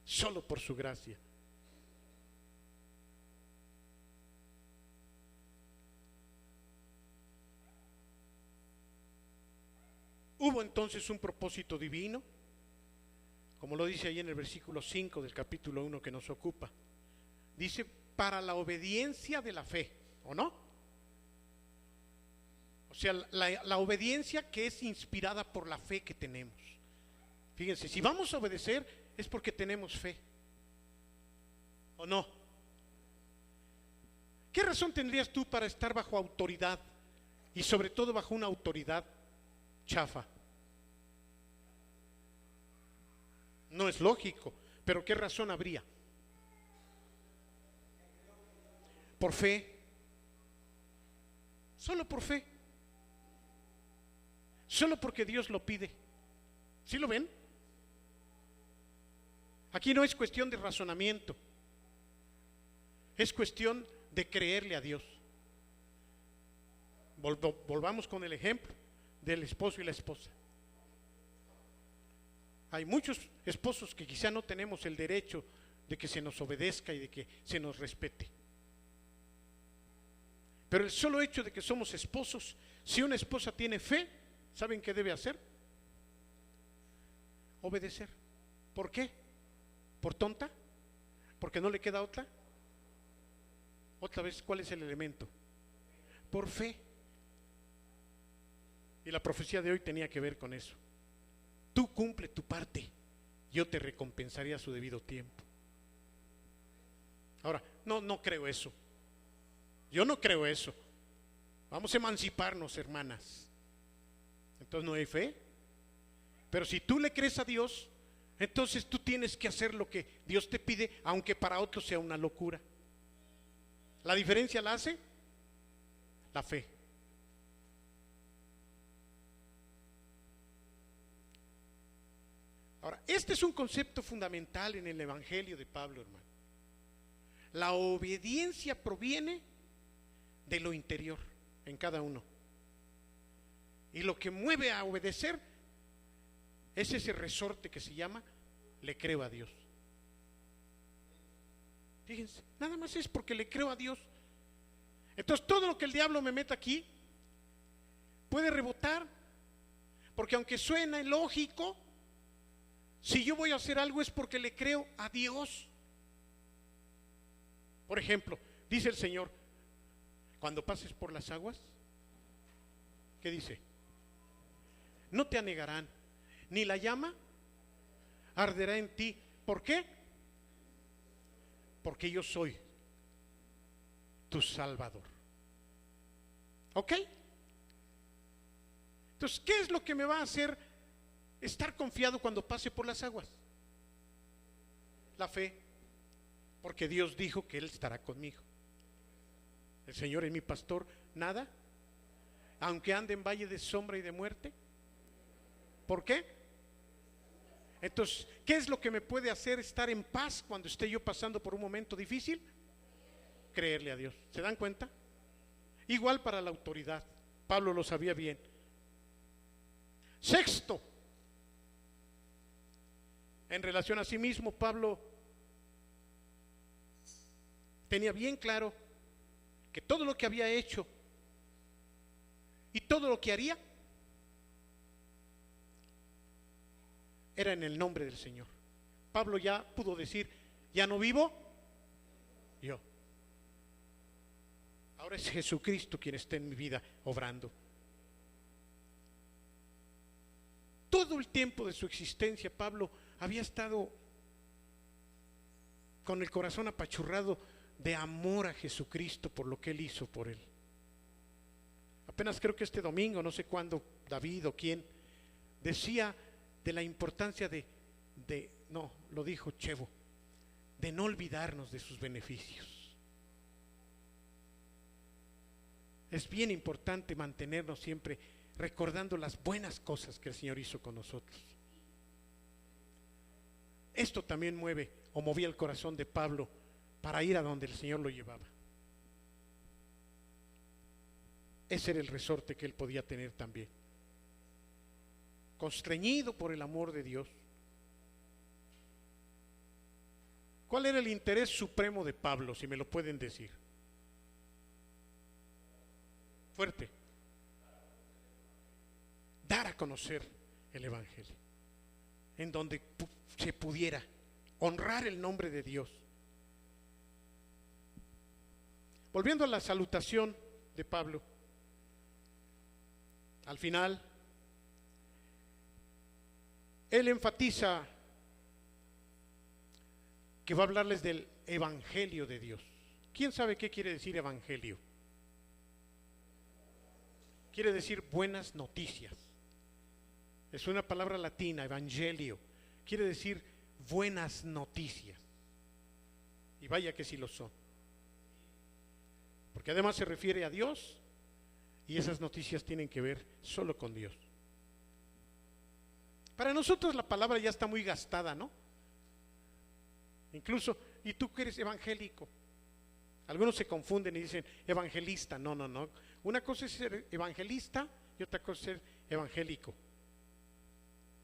Solo por su gracia. Hubo entonces un propósito divino, como lo dice ahí en el versículo 5 del capítulo 1 que nos ocupa. Dice, para la obediencia de la fe, ¿o no? O sea, la obediencia que es inspirada por la fe que tenemos. Fíjense, si vamos a obedecer es porque tenemos fe, ¿o no? ¿Qué razón tendrías tú para estar bajo autoridad y sobre todo bajo una autoridad chafa? No es lógico, pero ¿qué razón habría? Por fe, solo por fe, solo porque Dios lo pide. ¿Sí lo ven? Aquí no es cuestión de razonamiento, es cuestión de creerle a Dios. Volvamos con el ejemplo del esposo y la esposa. Hay muchos esposos que quizá no tenemos el derecho de que se nos obedezca y de que se nos respete. Pero el solo hecho de que somos esposos, si una esposa tiene fe, ¿saben qué debe hacer? Obedecer. ¿Por qué? ¿Por tonta? ¿Porque no le queda otra? Otra vez, ¿cuál es el elemento? Por fe. Y la profecía de hoy tenía que ver con eso. Tú cumple tu parte, yo te recompensaré a su debido tiempo. Ahora, no creo eso. Yo no creo eso. Vamos a emanciparnos, hermanas. Entonces no hay fe. Pero si tú le crees a Dios, entonces tú tienes que hacer lo que Dios te pide, aunque para otros sea una locura. ¿La diferencia la hace? La fe. Ahora, este es un concepto fundamental en el Evangelio de Pablo, hermano. La obediencia proviene de lo interior en cada uno. Y lo que mueve a obedecer es ese resorte que se llama le creo a Dios. Fíjense, nada más es porque le creo a Dios. Entonces todo lo que el diablo me meta aquí puede rebotar, porque aunque suena ilógico, si yo voy a hacer algo es porque le creo a Dios. Por ejemplo, dice el Señor, cuando pases por las aguas, ¿qué dice? No te anegarán, ni la llama arderá en ti. ¿Por qué? Porque yo soy tu Salvador. ¿Ok? Entonces, ¿qué es lo que me va a hacer estar confiado cuando pase por las aguas? La fe, porque Dios dijo que Él estará conmigo. El Señor es mi pastor, nada, aunque ande en valle de sombra y de muerte. ¿Por qué? Entonces, ¿qué es lo que me puede hacer estar en paz cuando esté yo pasando por un momento difícil? Creerle a Dios. ¿Se dan cuenta? Igual para la autoridad. Pablo lo sabía bien. Sexto, en relación a sí mismo, Pablo tenía bien claro que todo lo que había hecho y todo lo que haría era en el nombre del Señor. Pablo ya pudo decir, ya no vivo yo. Ahora es Jesucristo quien está en mi vida obrando. Todo el tiempo de su existencia, Pablo había estado con el corazón apachurrado de amor a Jesucristo por lo que Él hizo por él. Apenas creo que este domingo, no sé cuándo, David o quién, decía de la importancia de lo dijo Chevo, de no olvidarnos de sus beneficios. Es bien importante mantenernos siempre recordando las buenas cosas que el Señor hizo con nosotros. Esto también movía el corazón de Pablo para ir a donde el Señor lo llevaba. Ese era el resorte que él podía tener también. Constreñido por el amor de Dios. ¿Cuál era el interés supremo de Pablo, si me lo pueden decir? Fuerte. Dar a conocer el Evangelio, en donde se pudiera honrar el nombre de Dios. Volviendo a la salutación de Pablo, al final, él enfatiza que va a hablarles del Evangelio de Dios. ¿Quién sabe qué quiere decir Evangelio? Quiere decir buenas noticias. Es una palabra latina, evangelio. Quiere decir buenas noticias. Y vaya que sí lo son. Porque además se refiere a Dios y esas noticias tienen que ver solo con Dios. Para nosotros la palabra ya está muy gastada, ¿no? Incluso, ¿y tú que eres evangélico? Algunos se confunden y dicen evangelista. No. Una cosa es ser evangelista y otra cosa es ser evangélico.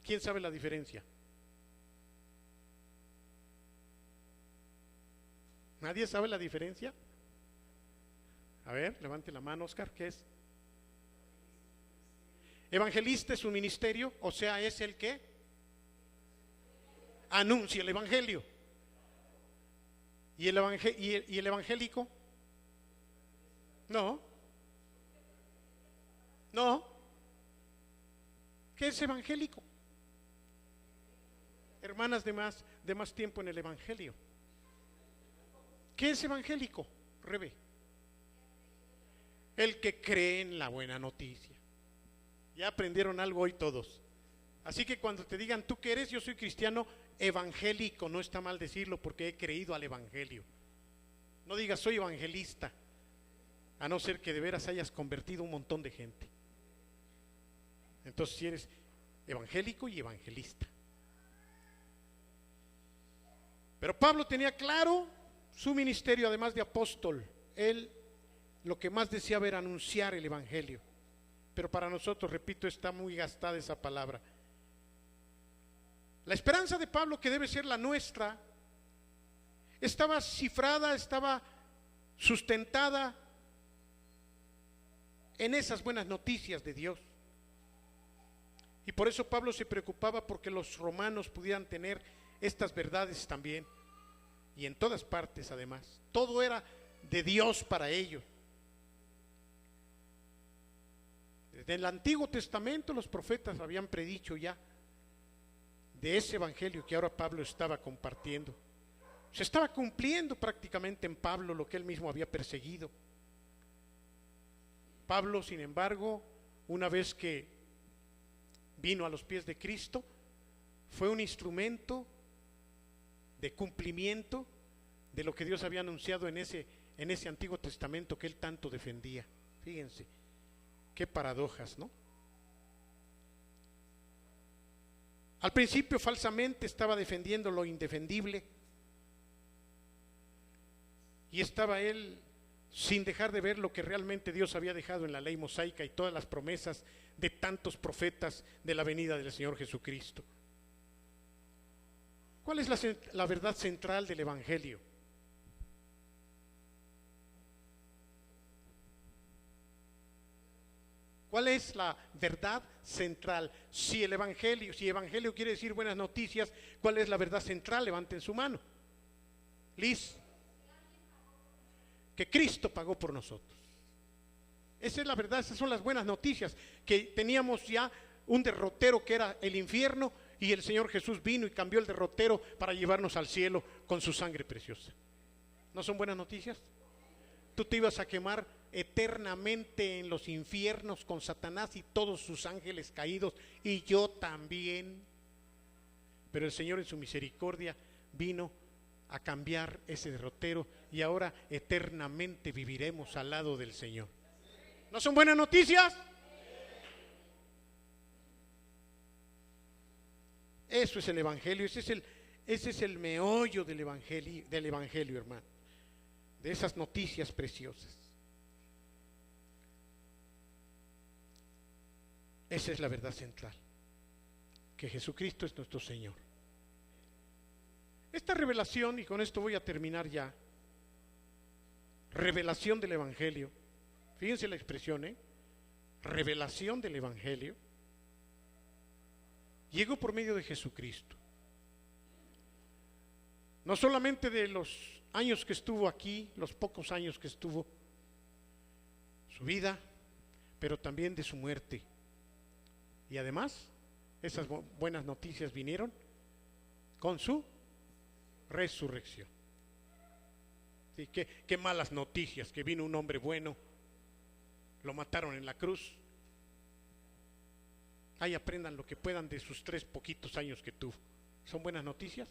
¿Quién sabe la diferencia? ¿Nadie sabe la diferencia? A ver, levante la mano, Oscar, ¿qué es? Evangelista es un ministerio, o sea, es el que anuncia el evangelio. ¿Y el evangélico? No. ¿Qué es evangélico? Hermanas de más tiempo en el evangelio. ¿Qué es evangélico, Rebe? El que cree en la buena noticia. Ya aprendieron algo hoy todos. Así que cuando te digan, ¿tú qué eres? Yo soy cristiano evangélico. No está mal decirlo porque he creído al evangelio. No digas soy evangelista, a no ser que de veras hayas convertido un montón de gente. Entonces si eres evangélico y evangelista. Pero Pablo tenía claro su ministerio, además de apóstol. Él lo que más deseaba era anunciar el evangelio. Pero para nosotros, repito, está muy gastada esa palabra. La esperanza de Pablo, que debe ser la nuestra, estaba cifrada, estaba sustentada en esas buenas noticias de Dios. Y por eso Pablo se preocupaba porque los romanos pudieran tener estas verdades también. Y en todas partes además. Todo era de Dios para ellos. Desde el Antiguo Testamento los profetas habían predicho ya de ese evangelio que ahora Pablo estaba compartiendo. Se estaba cumpliendo prácticamente en Pablo lo que él mismo había perseguido. Pablo, sin embargo, una vez que vino a los pies de Cristo, fue un instrumento de cumplimiento de lo que Dios había anunciado en ese Antiguo Testamento que él tanto defendía. Fíjense, qué paradojas, ¿no? Al principio falsamente estaba defendiendo lo indefendible y estaba él sin dejar de ver lo que realmente Dios había dejado en la ley mosaica y todas las promesas de tantos profetas de la venida del Señor Jesucristo. ¿Cuál es la verdad central del evangelio? ¿Cuál es la verdad central? Si evangelio quiere decir buenas noticias, ¿cuál es la verdad central? Levanten su mano. Liz. Que Cristo pagó por nosotros. Esa es la verdad, esas son las buenas noticias. Que teníamos ya un derrotero que era el infierno y el Señor Jesús vino y cambió el derrotero para llevarnos al cielo con su sangre preciosa. ¿No son buenas noticias? Tú te ibas a quemar eternamente en los infiernos con Satanás y todos sus ángeles caídos, y yo también. pero el Señor en su misericordia vino a cambiar ese derrotero y ahora eternamente viviremos al lado del Señor. ¿No son buenas noticias? Eso es el Evangelio, ese es el meollo del Evangelio, hermano, de esas noticias preciosas. Esa es la verdad central, que Jesucristo es nuestro Señor. Esta revelación, y con esto voy a terminar ya, revelación del Evangelio, fíjense la expresión, revelación del Evangelio, llegó por medio de Jesucristo. No solamente de los años que estuvo aquí, los pocos años que estuvo, su vida, pero también de su muerte. Y además, esas buenas noticias vinieron con su resurrección. Sí, qué malas noticias, que vino un hombre bueno, lo mataron en la cruz. Ahí aprendan lo que puedan de sus 3 poquitos años que tuvo. ¿Son buenas noticias?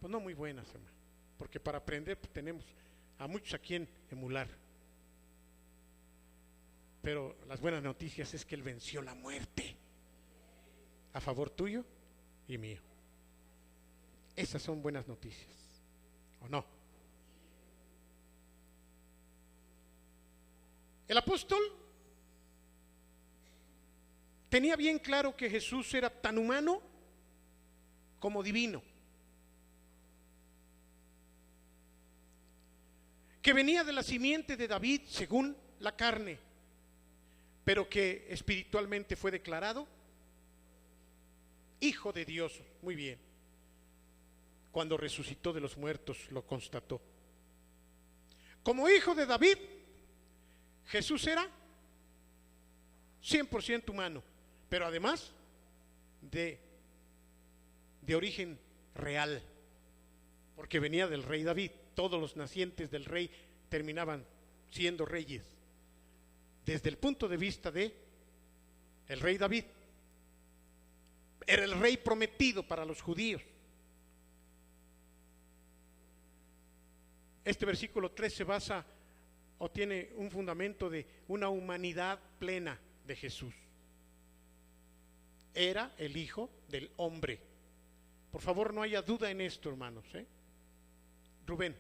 Pues no muy buenas, hermano, porque para aprender pues, tenemos a muchos a quien emular. Pero las buenas noticias es que Él venció la muerte a favor tuyo y mío. Esas son buenas noticias, ¿o no? El apóstol tenía bien claro que Jesús era tan humano como divino, que venía de la simiente de David según la carne, pero que espiritualmente fue declarado Hijo de Dios. Muy bien. Cuando resucitó de los muertos lo constató. Como hijo de David, Jesús era 100% humano, pero además de origen real, porque venía del rey David. Todos los nacientes del rey terminaban siendo reyes, desde el punto de vista de el rey David. Era el rey prometido para los judíos. Este versículo 3 se basa o tiene un fundamento de una humanidad plena de Jesús. Era el Hijo del Hombre. Por favor, no haya duda en esto, hermanos, Rubén.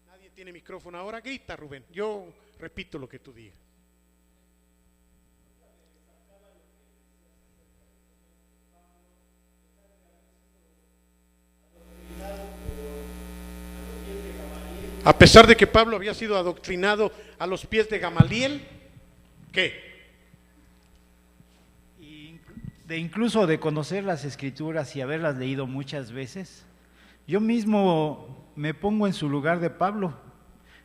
Nadie tiene micrófono ahora, grita, Rubén. Yo repito lo que tú digas. A pesar de que Pablo había sido adoctrinado a los pies de Gamaliel, ¿qué? Incluso de conocer las Escrituras y haberlas leído muchas veces, yo mismo me pongo en su lugar de Pablo.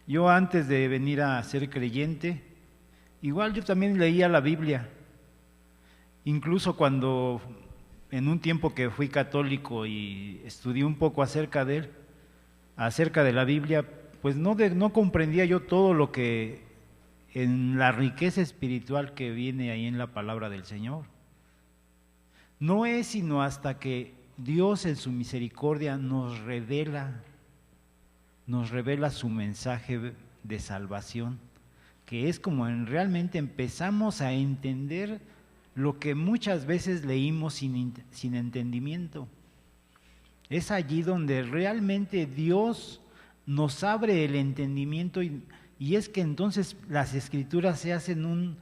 Yo antes de venir a ser creyente, igual yo también leía la Biblia. Incluso cuando en un tiempo que fui católico y estudié un poco acerca de la Biblia, pues no comprendía yo todo lo que en la riqueza espiritual que viene ahí en la palabra del Señor. No es sino hasta que Dios en su misericordia nos revela su mensaje de salvación, que es como realmente empezamos a entender lo que muchas veces leímos sin entendimiento. Es allí donde realmente Dios nos abre el entendimiento y es que entonces las Escrituras se hacen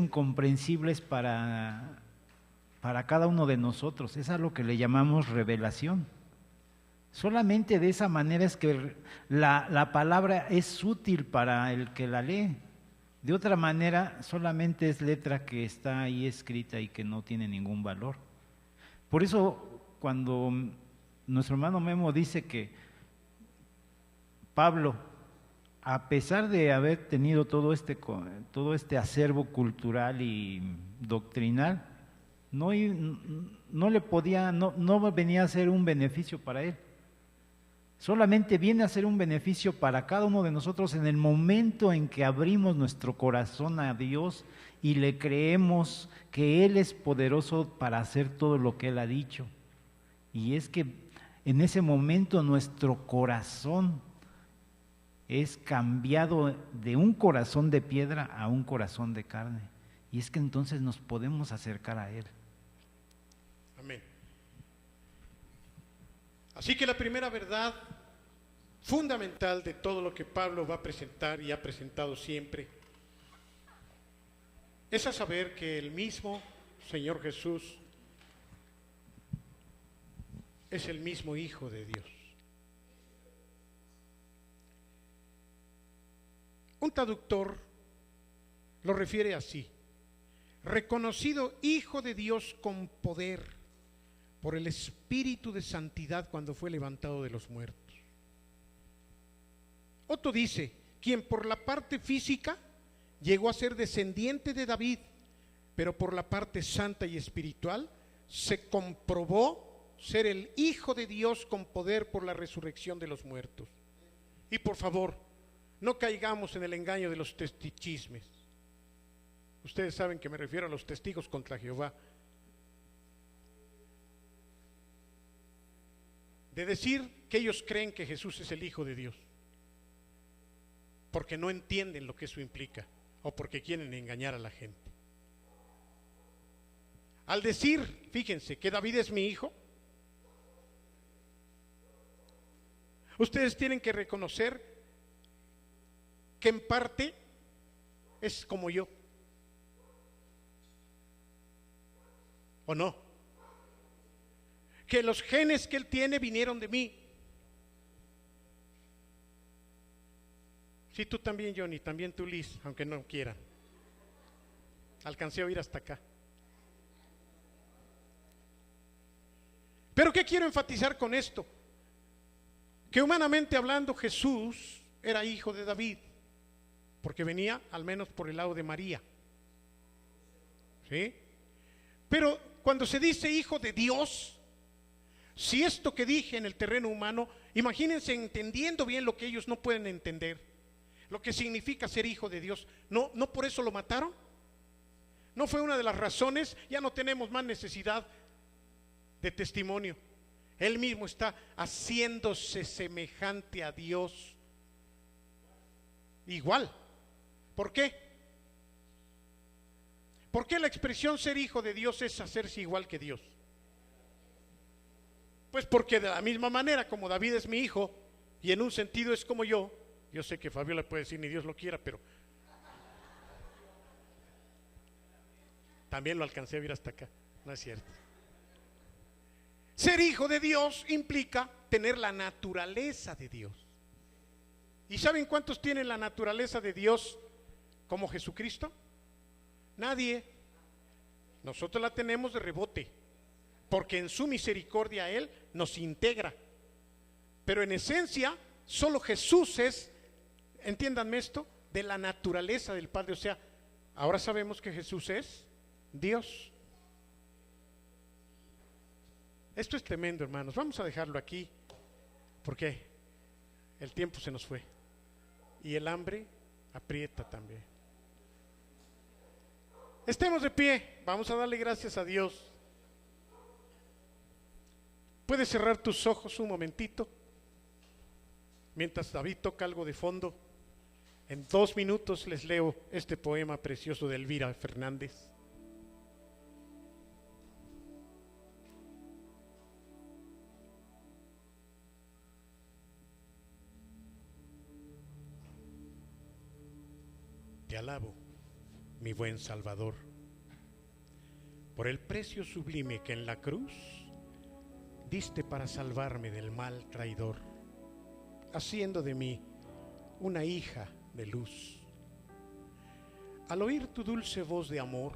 comprensibles para cada uno de nosotros. Es a lo que le llamamos revelación. Solamente de esa manera es que la palabra es útil para el que la lee. De otra manera, solamente es letra que está ahí escrita y que no tiene ningún valor. Por eso, cuando nuestro hermano Memo dice que Pablo, a pesar de haber tenido todo este acervo cultural y doctrinal, no venía a ser un beneficio para él. Solamente viene a ser un beneficio para cada uno de nosotros en el momento en que abrimos nuestro corazón a Dios y le creemos que Él es poderoso para hacer todo lo que Él ha dicho. Y es que en ese momento nuestro corazón es cambiado de un corazón de piedra a un corazón de carne. Y es que entonces nos podemos acercar a Él. Amén. Así que la primera verdad fundamental de todo lo que Pablo va a presentar y ha presentado siempre es a saber que el mismo Señor Jesús es el mismo Hijo de Dios. Un traductor lo refiere así: reconocido Hijo de Dios con poder por el Espíritu de Santidad cuando fue levantado de los muertos. Otro dice, quien por la parte física llegó a ser descendiente de David, pero por la parte santa y espiritual se comprobó ser el Hijo de Dios con poder por la resurrección de los muertos. Y por favor, no caigamos en el engaño de los testichismes. Ustedes saben que me refiero a los testigos contra Jehová. De decir que ellos creen que Jesús es el Hijo de Dios, porque no entienden lo que eso implica o porque quieren engañar a la gente. Al decir, fíjense, que David es mi hijo, ustedes tienen que reconocer que en parte es como yo, ¿o no? Que los genes que él tiene vinieron de mí. Sí, tú también, Johnny, también tú, Liz, aunque no quieran. Alcancé a oír hasta acá. Pero ¿qué quiero enfatizar con esto? Que humanamente hablando Jesús era hijo de David, porque venía al menos por el lado de María. ¿Sí? Pero cuando se dice hijo de Dios, si esto que dije en el terreno humano, imagínense entendiendo bien lo que ellos no pueden entender, lo que significa ser hijo de Dios. ¿No por eso lo mataron? ¿No fue una de las razones? Ya no tenemos más necesidad de testimonio. Él mismo está haciéndose semejante a Dios. Igual. ¿Por qué? ¿Por qué la expresión ser hijo de Dios es hacerse igual que Dios? Pues porque de la misma manera como David es mi hijo y en un sentido es como yo sé que Fabiola puede decir ni Dios lo quiera, pero también lo alcancé a ver hasta acá, no es cierto. Ser hijo de Dios implica tener la naturaleza de Dios. ¿Y saben cuántos tienen la naturaleza de Dios como Jesucristo? Nadie. Nosotros la tenemos de rebote, porque en su misericordia Él nos integra. Pero en esencia, solo Jesús es, entiéndanme esto, de la naturaleza del Padre. O sea, ahora sabemos que Jesús es Dios. Esto es tremendo, hermanos. Vamos a dejarlo aquí, porque el tiempo se nos fue. Y el hambre aprieta también. Estemos de pie, vamos a darle gracias a Dios. Puedes cerrar tus ojos un momentito mientras David toca algo de fondo. En 2 minutos les leo este poema precioso de Elvira Fernández. Te alabo, mi buen Salvador, por el precio sublime que en la cruz diste para salvarme del mal traidor, haciendo de mí una hija de luz. Al oír tu dulce voz de amor,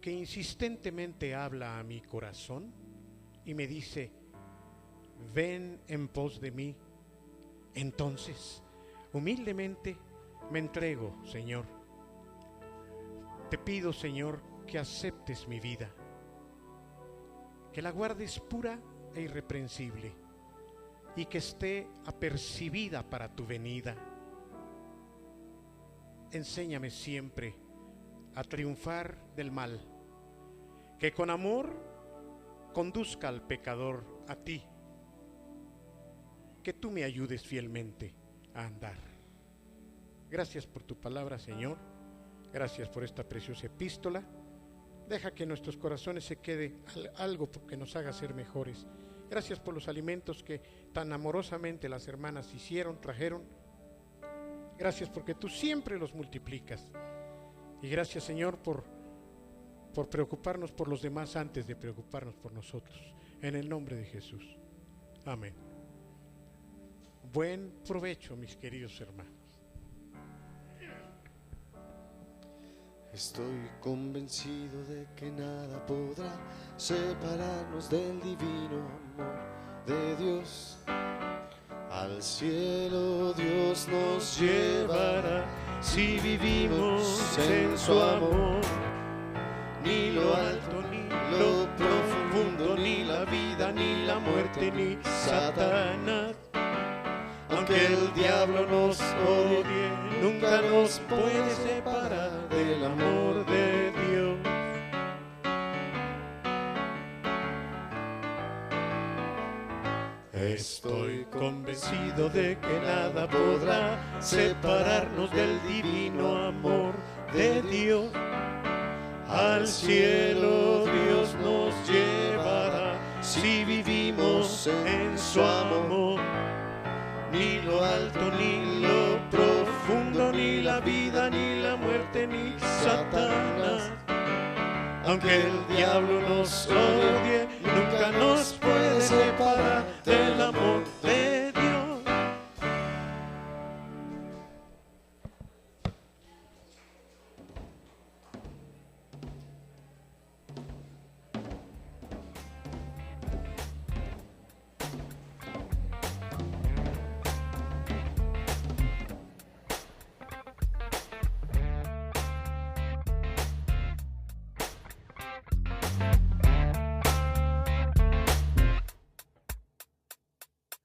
que insistentemente habla a mi corazón y me dice, ven en pos de mí, entonces, humildemente me entrego, Señor. Te pido, Señor, que aceptes mi vida, que la guardes pura e irreprensible, y que esté apercibida para tu venida. Enséñame siempre a triunfar del mal, que con amor conduzca al pecador a ti, que tú me ayudes fielmente a andar. Gracias por tu palabra, Señor. Gracias por esta preciosa epístola. Deja que en nuestros corazones se quede algo que nos haga ser mejores. Gracias por los alimentos que tan amorosamente las hermanas trajeron. Gracias porque tú siempre los multiplicas. Y gracias, Señor, por preocuparnos por los demás antes de preocuparnos por nosotros. En el nombre de Jesús. Amén. Buen provecho, mis queridos hermanos. Estoy convencido de que nada podrá separarnos del divino amor de Dios. Al cielo Dios nos llevará si vivimos en su amor. Ni lo alto, ni lo profundo, ni la vida, ni la muerte, ni Satanás. Aunque el diablo nos odie, nunca nos puede separar del amor de Dios. Estoy convencido de que nada podrá separarnos del divino amor de Dios. Al cielo Dios nos llevará si vivimos en su amor. Ni lo alto, ni lo profundo, ni la vida, ni la muerte, ni Satanás. Aunque el diablo nos odie, nunca nos puede separar del amor de Dios.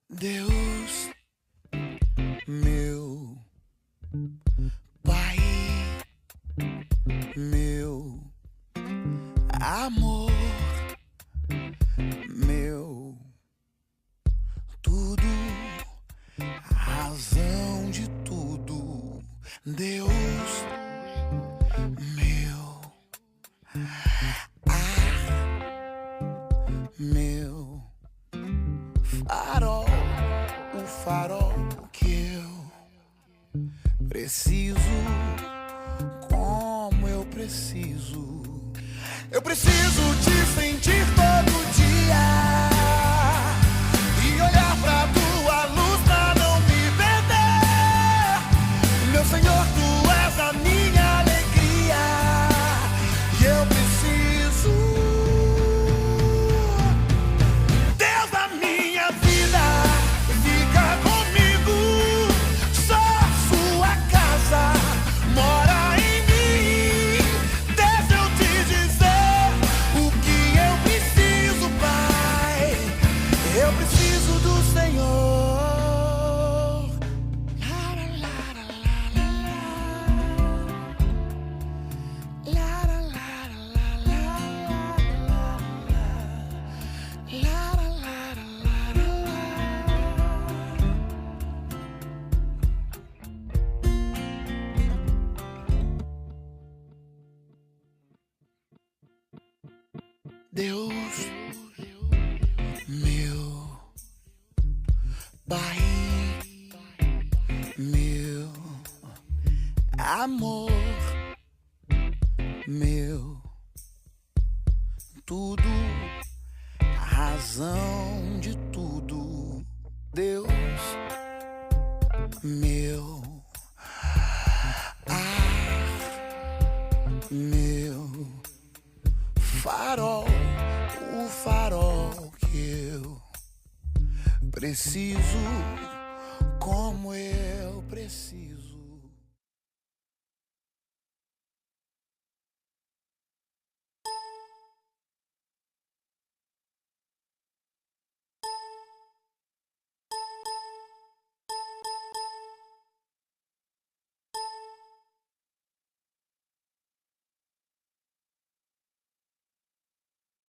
Deus, meu Pai, meu amor, meu tudo, razão de tudo. Deus, meu meu farol, o farol que eu preciso, como eu preciso. Eu preciso te sentir todo dia e olhar pra tua luz pra não me perder. Meu Senhor, tu és a minha alegria e eu preciso. Deus da minha vida, fica comigo. Só sua casa mora em mim. Deixa eu te dizer o que eu preciso, Pai. Eu preciso do Senhor. Deus, meu Pai, meu amor, meu tudo, a razão de tudo. Deus, meu meu farol, o farol que eu preciso, como eu preciso.